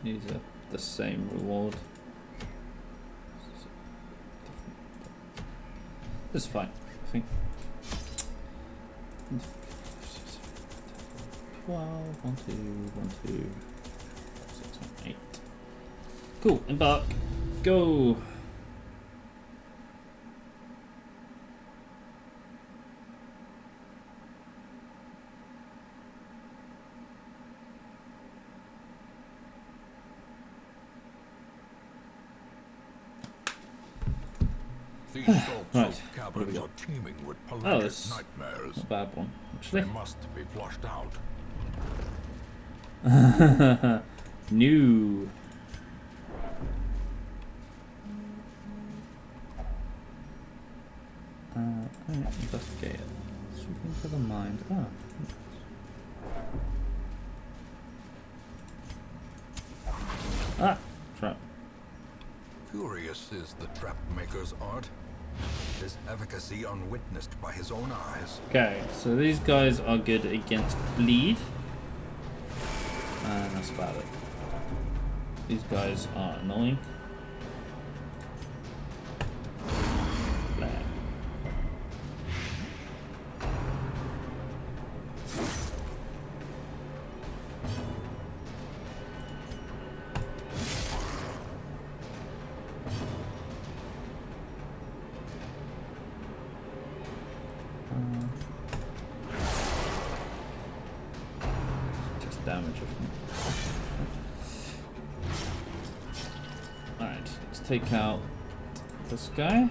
These are the same reward. This is fine, I think. 12, 1, 2, 1, 2, 6, 1, 8. Cool, embark. Go! These Right. caverns are teeming with Oh, polluted that's nightmares. not a bad one, actually. They must be flushed out. New. Investigate it. Something for the mind. Trap. Curious is the trap maker's art. His efficacy unwitnessed by his own eyes. Okay, so these guys are good against bleed. And that's about it. These guys are annoying. Blah. Just damage of them. Alright, let's take out this guy.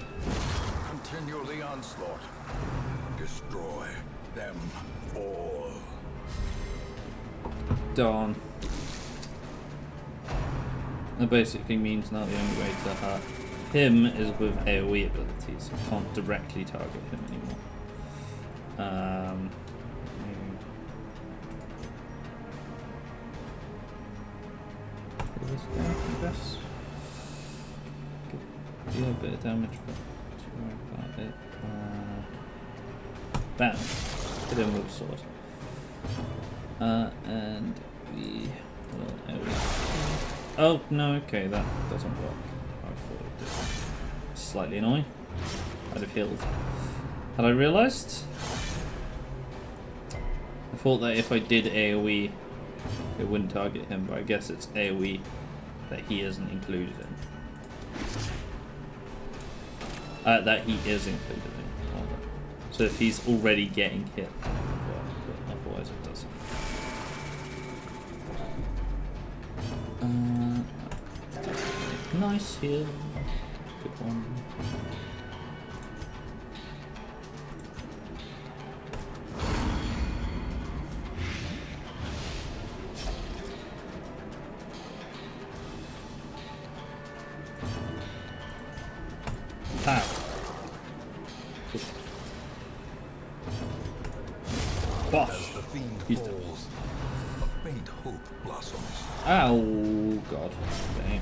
Continue the onslaught. Destroy them all. Darn. That basically means now the only way to hurt him is with AoE abilities. I can't directly target him anymore. This guy, I guess. Deal a bit of damage, but don't worry about it. Bam! Hit him with a sword. And we will oh no, okay, that doesn't work. I thought it did. Slightly annoying. I'd have healed. Had I realised? I thought that if I did AoE, it wouldn't target him, but I guess it's AoE that he isn't included in. That he is included in. Rather. So if he's already getting hit, then it would work, but otherwise it doesn't. Nice heal. Good one. Pow. Bosh. As the fiend He's falls, a faint hope blossoms. Ow, God. Damn.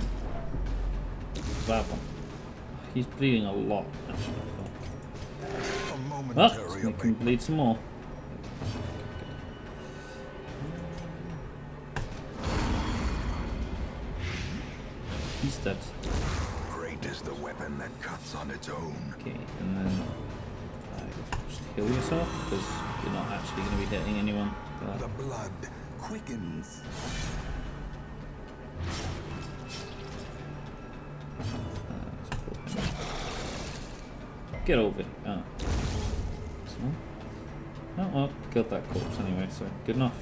That one. He's bleeding a lot, actually. A Well, momentary we can bleed some more. He's dead. Great is the weapon that cuts on its own. Okay, and then just heal yourself, because you're not actually going to be hitting anyone. But The blood quickens. let's pull him. Get over it. Oh. Oh well, killed that corpse anyway, so good enough.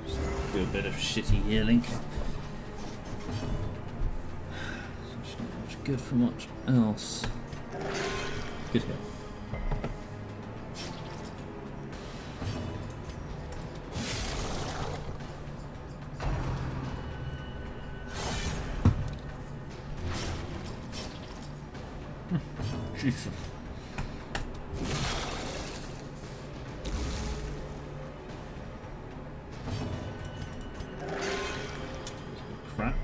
Just do a bit of shitty healing. It's not much good for much else. Good heal. Jesus. Crap.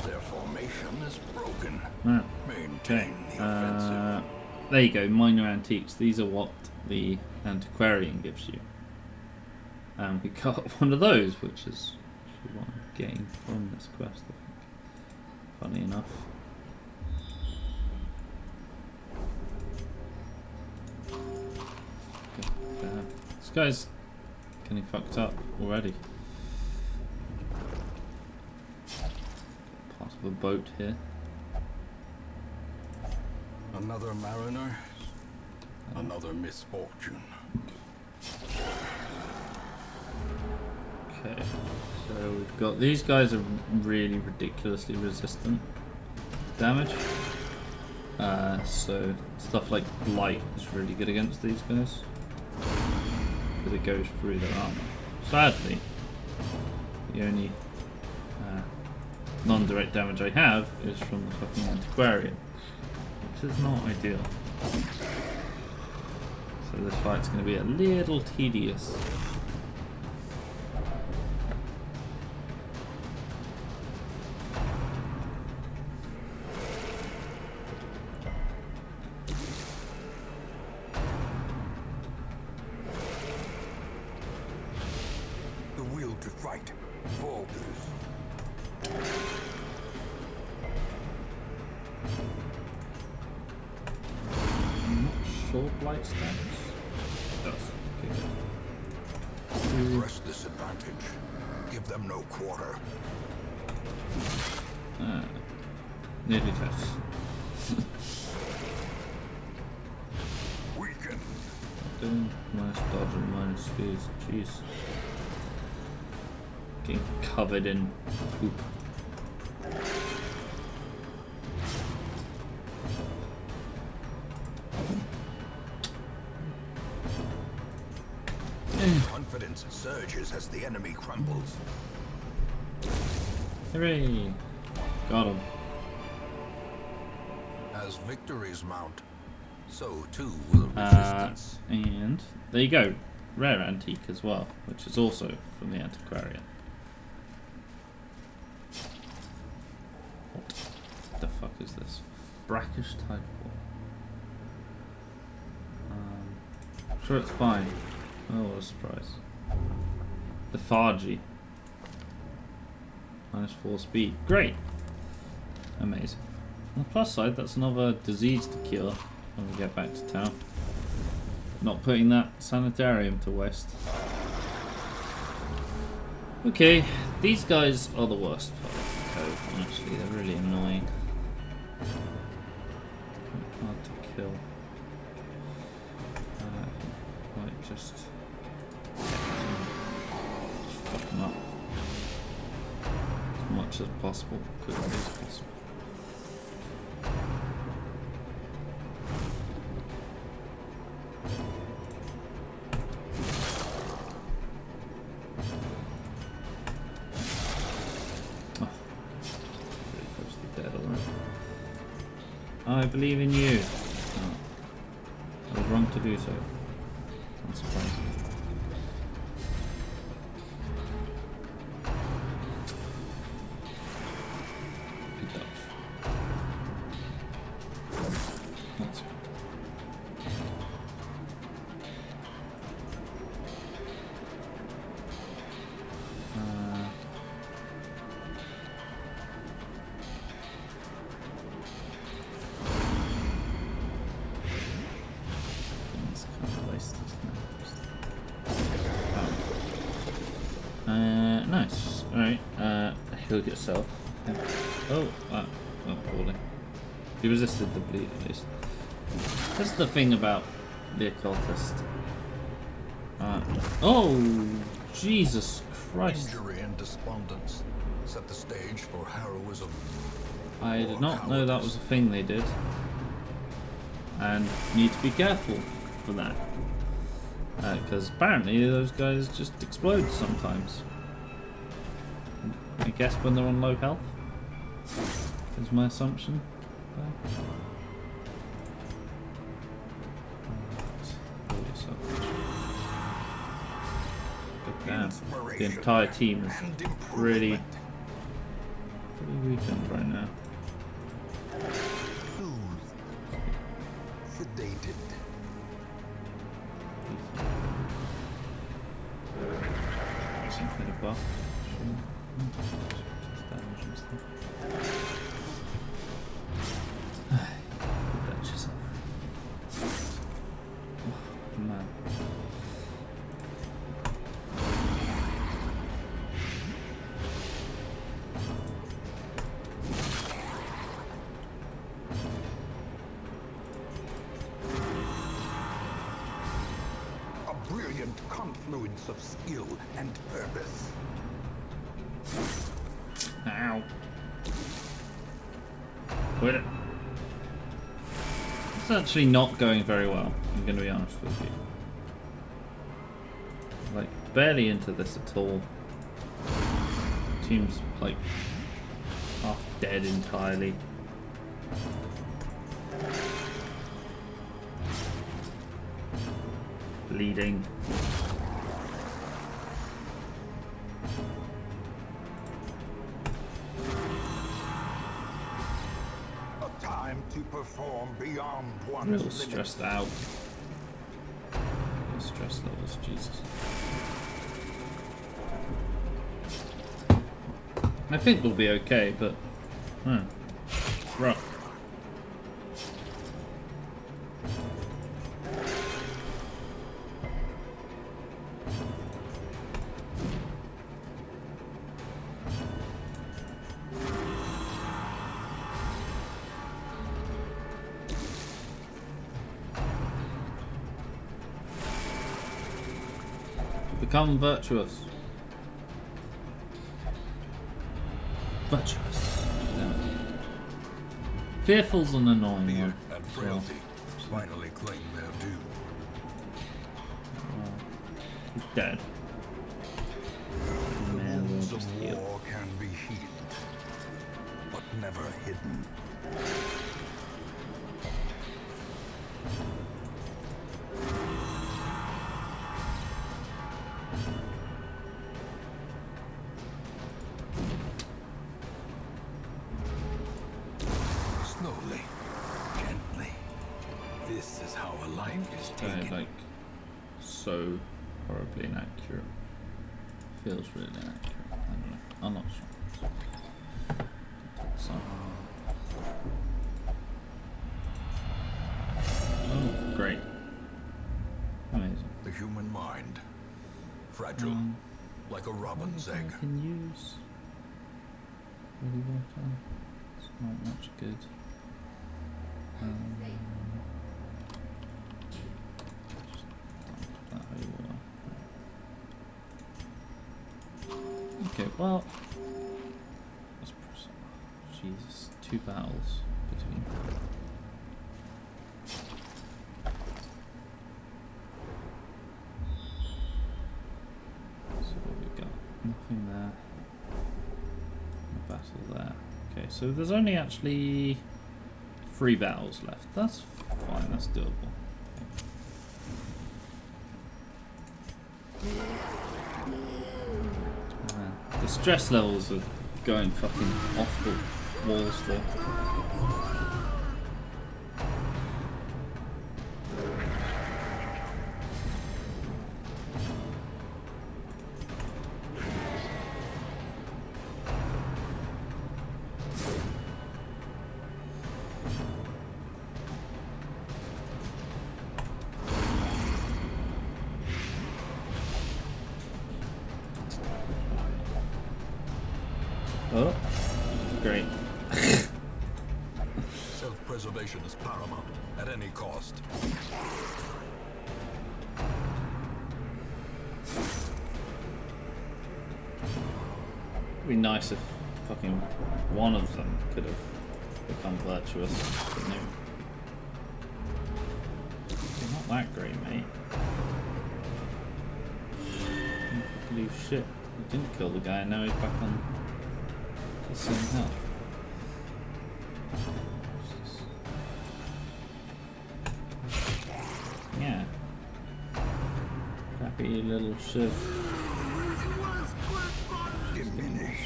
Their formation is broken. Okay. Maintain the offensive. There you go, minor antiques. These are what the antiquarian gives you. And we got one of those, which is what I'm getting from this quest, I think. Funny enough. This guy's getting fucked up already. Part of a boat here. Another mariner, another misfortune. Okay, so we've got these guys are really ridiculously resistant to damage. So stuff like blight is really good against these guys. because it goes through their armor. Sadly, the only non-direct damage I have is from the fucking antiquarian, which is not ideal. So this fight's going to be a little tedious. The will to fight falters. I'm not sure Blight stats. It does. Okay. Press this advantage. Give them no quarter. Nearly touched. Weaken. Doing minus dodge and minus speed. Jeez. Getting covered in poop. Confidence surges as the enemy crumbles. Hooray! Got him. As victories mount, so too will resistance. And there you go. Rare antique as well, which is also from the antiquarian. What the fuck is this? Brackish type war. I'm sure it's fine. Oh, what a surprise. Lethargy. -4 speed. Great! Amazing. On the plus side, that's another disease to cure when we get back to town. Not putting that sanitarium to waste. Okay, these guys are the worst part of the code, honestly. They're really annoying. Hard to kill. Might just fuck them up as much as possible, quickly as possible. Oh, pretty close to dead already. I believe in you. Oh, I was wrong to do so. Unsurprising. Good dodge. That's good. Things can't place this now. Nice. Alright, heal yourself. Oh, poorly. He resisted the bleed at least. That's the thing about the occultist. Oh, Jesus Christ. Injury and despondence set the stage for heroism. I did not know that was a thing they did. And you need to be careful for that. Because apparently those guys just explode sometimes. I guess when they're on low health is my assumption. But damn, the entire team is really weakened right now. Sedated. Some kind of buff. Just damage and stuff. Put that yourself. Oh, man. A brilliant confluence of skill and purpose. Ow. Quit it. It's actually not going very well, I'm going to be honest with you. like barely into this at all. Team's like half dead entirely. Bleeding. A time to perform beyond one's Real limits. stressed out. Stress levels, Jesus. I think we'll be okay, but rough. Become virtuous. Virtuous. Yeah. Fearful's an annoying Fear one. and frailty finally claim their due. He's dead. The Man, we'll wounds just of heal. war can be healed, but never hidden. Slowly, gently. This is how a life is taken. Like so horribly inaccurate. Feels really inaccurate. I don't know. I'm not sure. So. Oh, great. Amazing. The human mind, fragile, like a robin's egg. I can use really water. It's not much good. Just put that holy water. Okay, well, let's press. Jesus, 2 battles between. So what we got? Nothing there. A battle there. Okay, so there's only actually 3 battles left. That's fine. That's doable. The stress levels are going fucking off the walls there. Oh, great. Self-preservation is paramount at any cost. It'd be nice if fucking one of them could have become virtuous, but no. You're not that great, mate. You fucking do shit. You didn't kill the guy, and now he's back on the same health. Yeah. Crappy little shiv.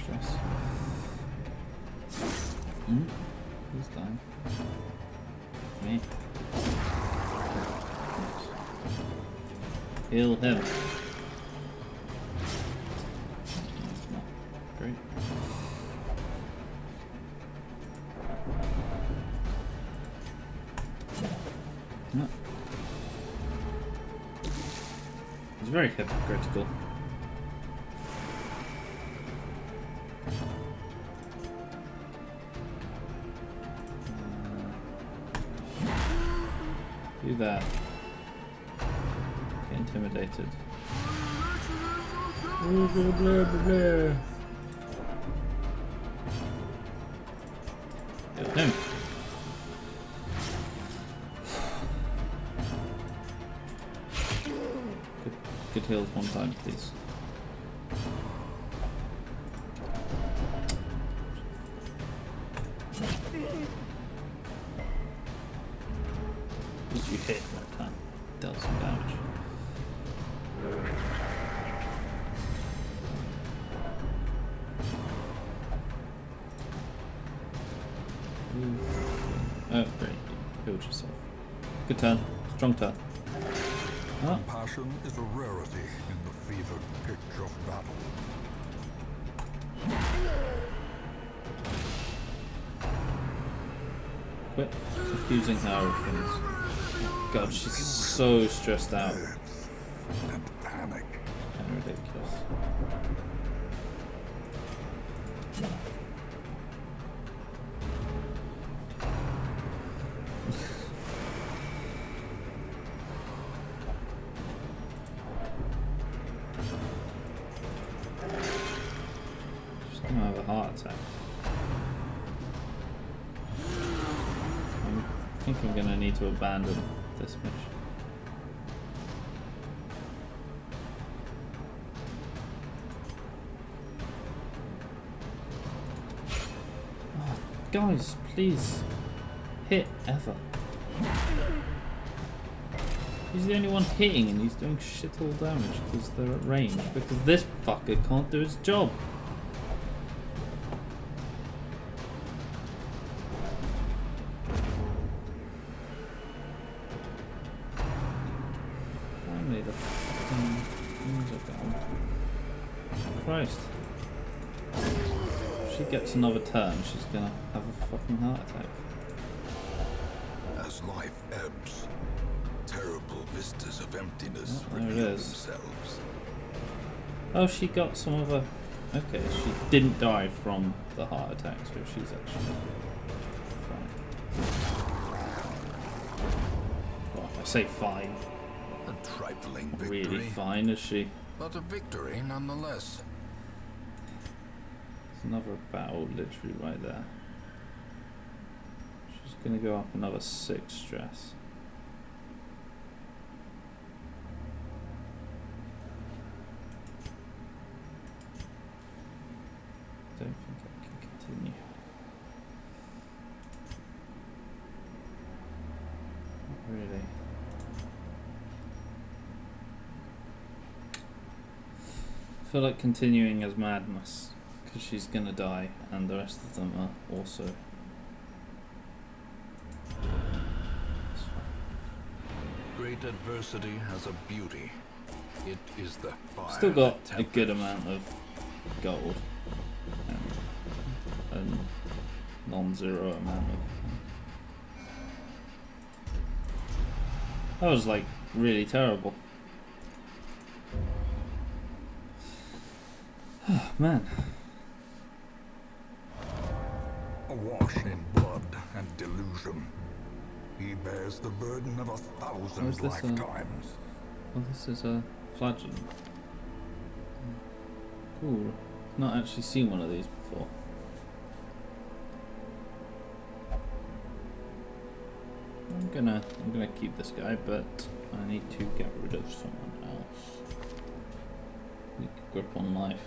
Stress. Who's dying? Me. Heal him. That's not great. No. It's very hypocritical. Do that. Get intimidated. Blah, blah, blah, blah. Kill him. Good Good heals one time, please. Did you hit that time? Dealt some damage. Oh, great. You healed yourself. Good turn. Strong turn. Oh. Compassion is a rarity in the fevered pitch of battle. Quit confusing her with things. God, she's so stressed out. And panic. Kind of ridiculous. She's gonna have a heart attack. I think I'm gonna need to abandon this mission. Oh, guys, please hit ever. He's the only one hitting and he's doing shit all damage because they're at range. Because this fucker can't do his job. Finally, the fucking things are gone. Christ. If she gets another turn, she's gonna have a fucking heart attack. As life ebbs, terrible vistas of emptiness Oh, there it reveal is. themselves. Oh, she got some of a... Okay, she didn't die from the heart attack, so she's actually fine. Well, I say fine. A trifling victory, Really fine, is she? but a victory nonetheless. There's another battle literally right there. She's gonna go up another 6 stress. Don't think I can continue. Not really. I feel like continuing as madness because she's gonna die and the rest of them are also. It's fine. Great adversity has a beauty. It is the fire. Still got that a good tempers. amount of gold and non-zero amount of. That was like really terrible. Man. Awash in blood and delusion, he bears the burden of 1,000 Where's this, lifetimes. Well, this is a flagellant. Cool. Not actually seen one of these before. I'm gonna keep this guy, but I need to get rid of someone else. Weak grip on life.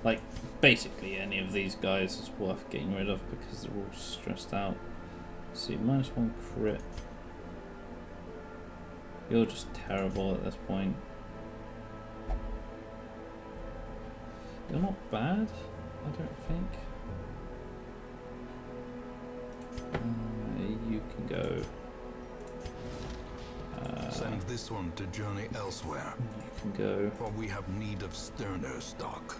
Like, basically any of these guys is worth getting rid of because they're all stressed out. Let's see, -1 crit. You're just terrible at this point. You're not bad, I don't think. You can go. Send this one to journey elsewhere, You can go. for we have need of sterner stock.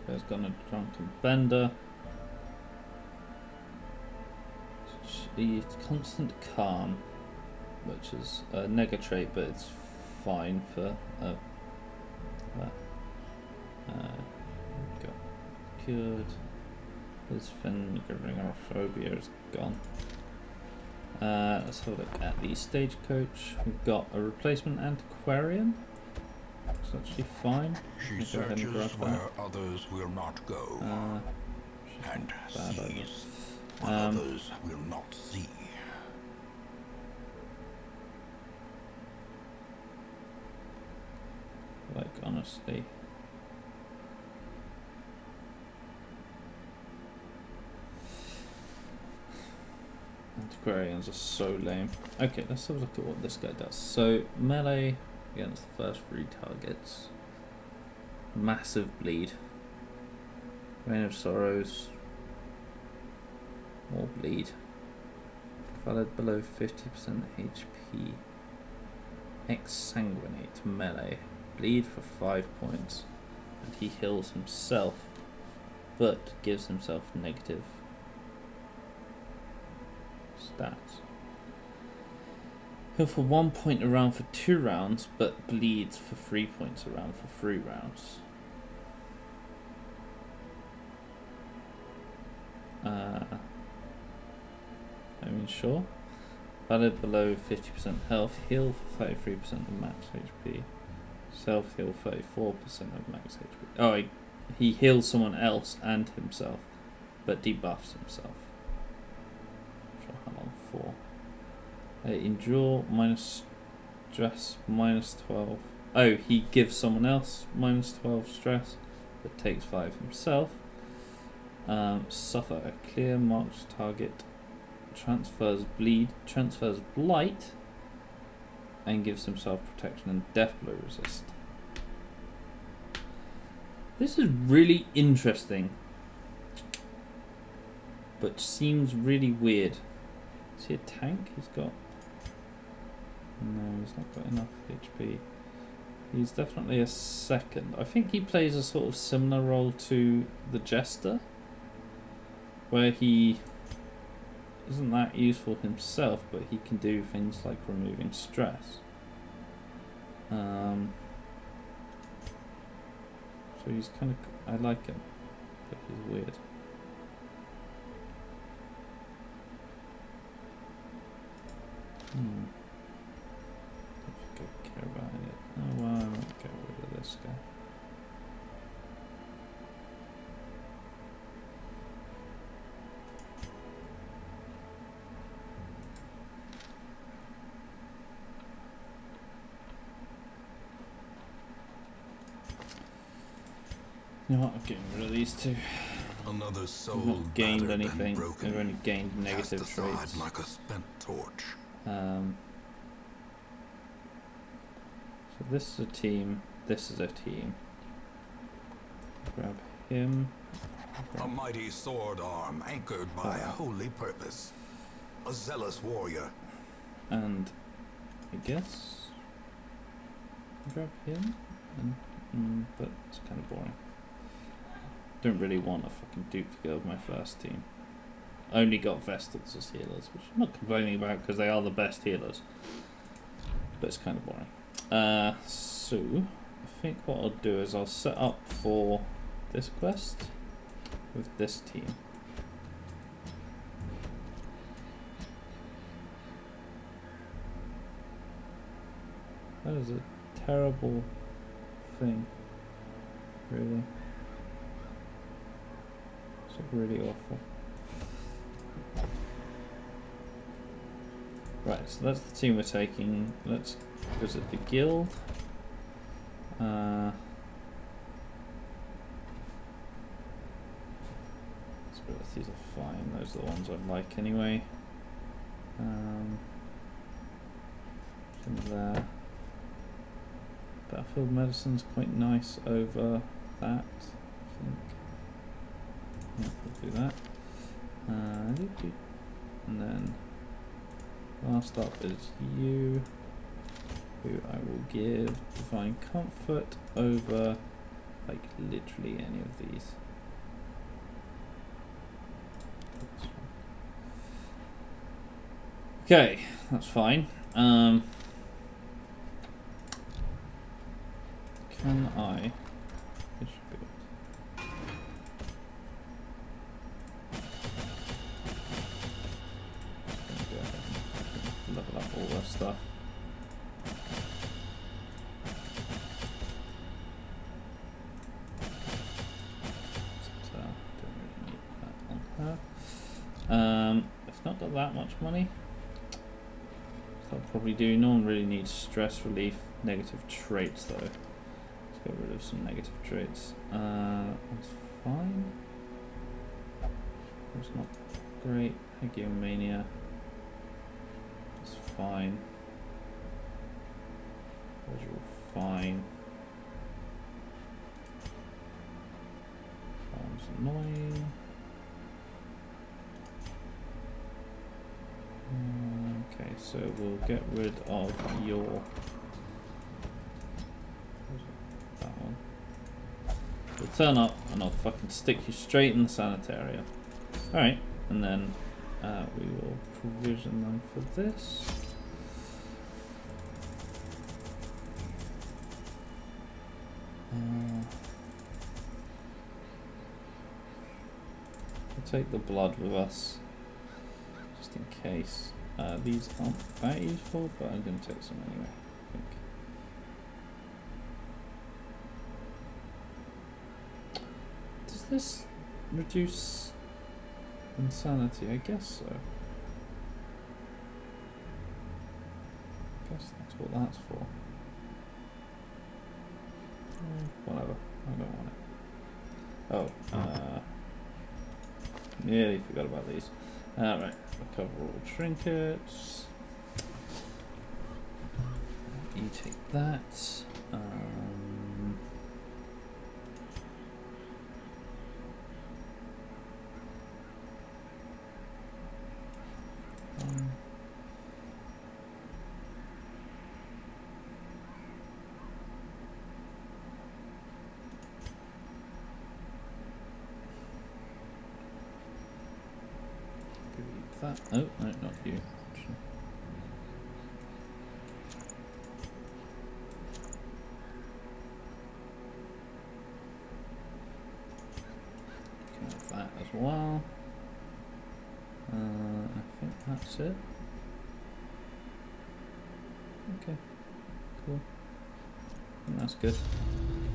There's gone a drunken bender. It's constant calm, which is a nega trait, but it's fine for got cured. His phobia is gone. Let's have a look at the stagecoach. We've got a replacement antiquarian, which It's actually fine. She Go ahead and searches grab where that. others will not go, and Bad either. sees what others will not see. Like, honestly. Antiquarians are so lame. Okay, let's have a look at what this guy does. So, melee against the first 3 targets. Massive bleed. Rain of Sorrows. More bleed. Valid below 50% HP. Exsanguinate melee. Bleed for 5 points. And he heals himself, but gives himself negative stats. Heal for 1 point a round for 2 rounds, but bleeds for 3 points a round for 3 rounds. I mean, sure. Valid below 50% health. Heal for 33% of max HP. Self heal 34% of max HP. Oh, he heals someone else and himself, but debuffs himself. Sure, how long for? Endure minus stress minus 12. Oh, he gives someone else minus 12 stress, but takes 5 himself. Suffer a clear marked target. Transfers bleed, transfers blight, and gives himself protection and death blow resist. This is really interesting, but seems really weird. Is he a tank? He's got... No, he's not got enough HP. He's definitely a second. I think he plays a sort of similar role to the Jester, where he isn't that useful himself, but he can do things like removing stress. So he's kind of... I like him, but he's weird. Don't think I care about it. Oh well, I won't get rid of this guy. You know what, I'm getting rid of these two. Another soul I've not gained battered and anything. broken, I've only gained cast negative aside traits. like a spent torch. So this is a team. This is a team. Grab him. A mighty sword arm anchored by a holy purpose. A zealous warrior. And I guess grab him. And, but it's kind of boring. Don't really want a fucking duplicate of my first team. Only got Vestals as healers, which I'm not complaining about because they are the best healers. But it's kind of boring. So I think what I'll do is I'll set up for this quest with this team. That is a terrible thing, really. It's really awful. Right, so that's the team we're taking. Let's visit the guild. Abilities are fine, those are the ones I like anyway. In there. Battlefield medicine's quite nice over that, I think. Yeah, we'll do that. And then last up is you, who I will give Divine Comfort over like literally any of these. Okay, that's fine. Can I? This should be it. Go ahead and level up all that stuff. got that much money. So I'll probably do. No one really needs stress relief. Negative traits though. Let's get rid of some negative traits. That's fine. That's not great. Hagiomania. That's fine. Those are all fine. That's annoying. Okay, so we'll get rid of your. That one. We'll turn up and I'll fucking stick you straight in the sanitarium. Alright, and then we will provision them for this. We'll take the blood with us, just in case. These aren't that useful, but I'm going to take some anyway, I think. Does this reduce insanity? I guess so. I guess that's what that's for. Whatever. I don't want it. Oh, nearly forgot about these. Right, recover all trinkets. You take that. That. Oh, no, not you. Can have that as well. I think that's it. Okay, cool. And that's good.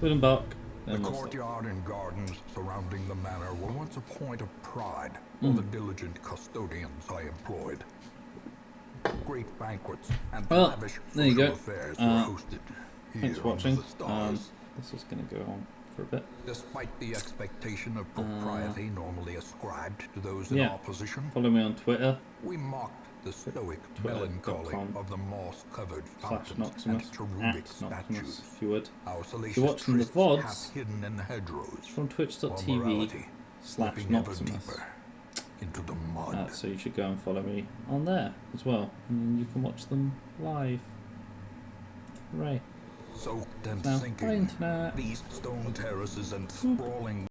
Wooden bark. The courtyard and gardens surrounding the manor were once a point of pride for the diligent custodians I employed. Great banquets and lavish there you social go. affairs were hosted Thanks here for watching. under the stars. This is going to go on for a bit. Despite the expectation of propriety normally ascribed to those in yeah. our position, Follow me on Twitter. we mocked the stoic melancholy of the moss-covered fountains Noximous, and cherubic statues. if you would. Our If salacious you're watching the trysts Vods, half hidden in the hedgerows. it's from Morality twitch.tv/Noximous. deeper into the mud. So you should go and follow me on there as well, and then you can watch them live. Hooray. Soaked and Now, bye sinking, internet. these stone terraces and sprawling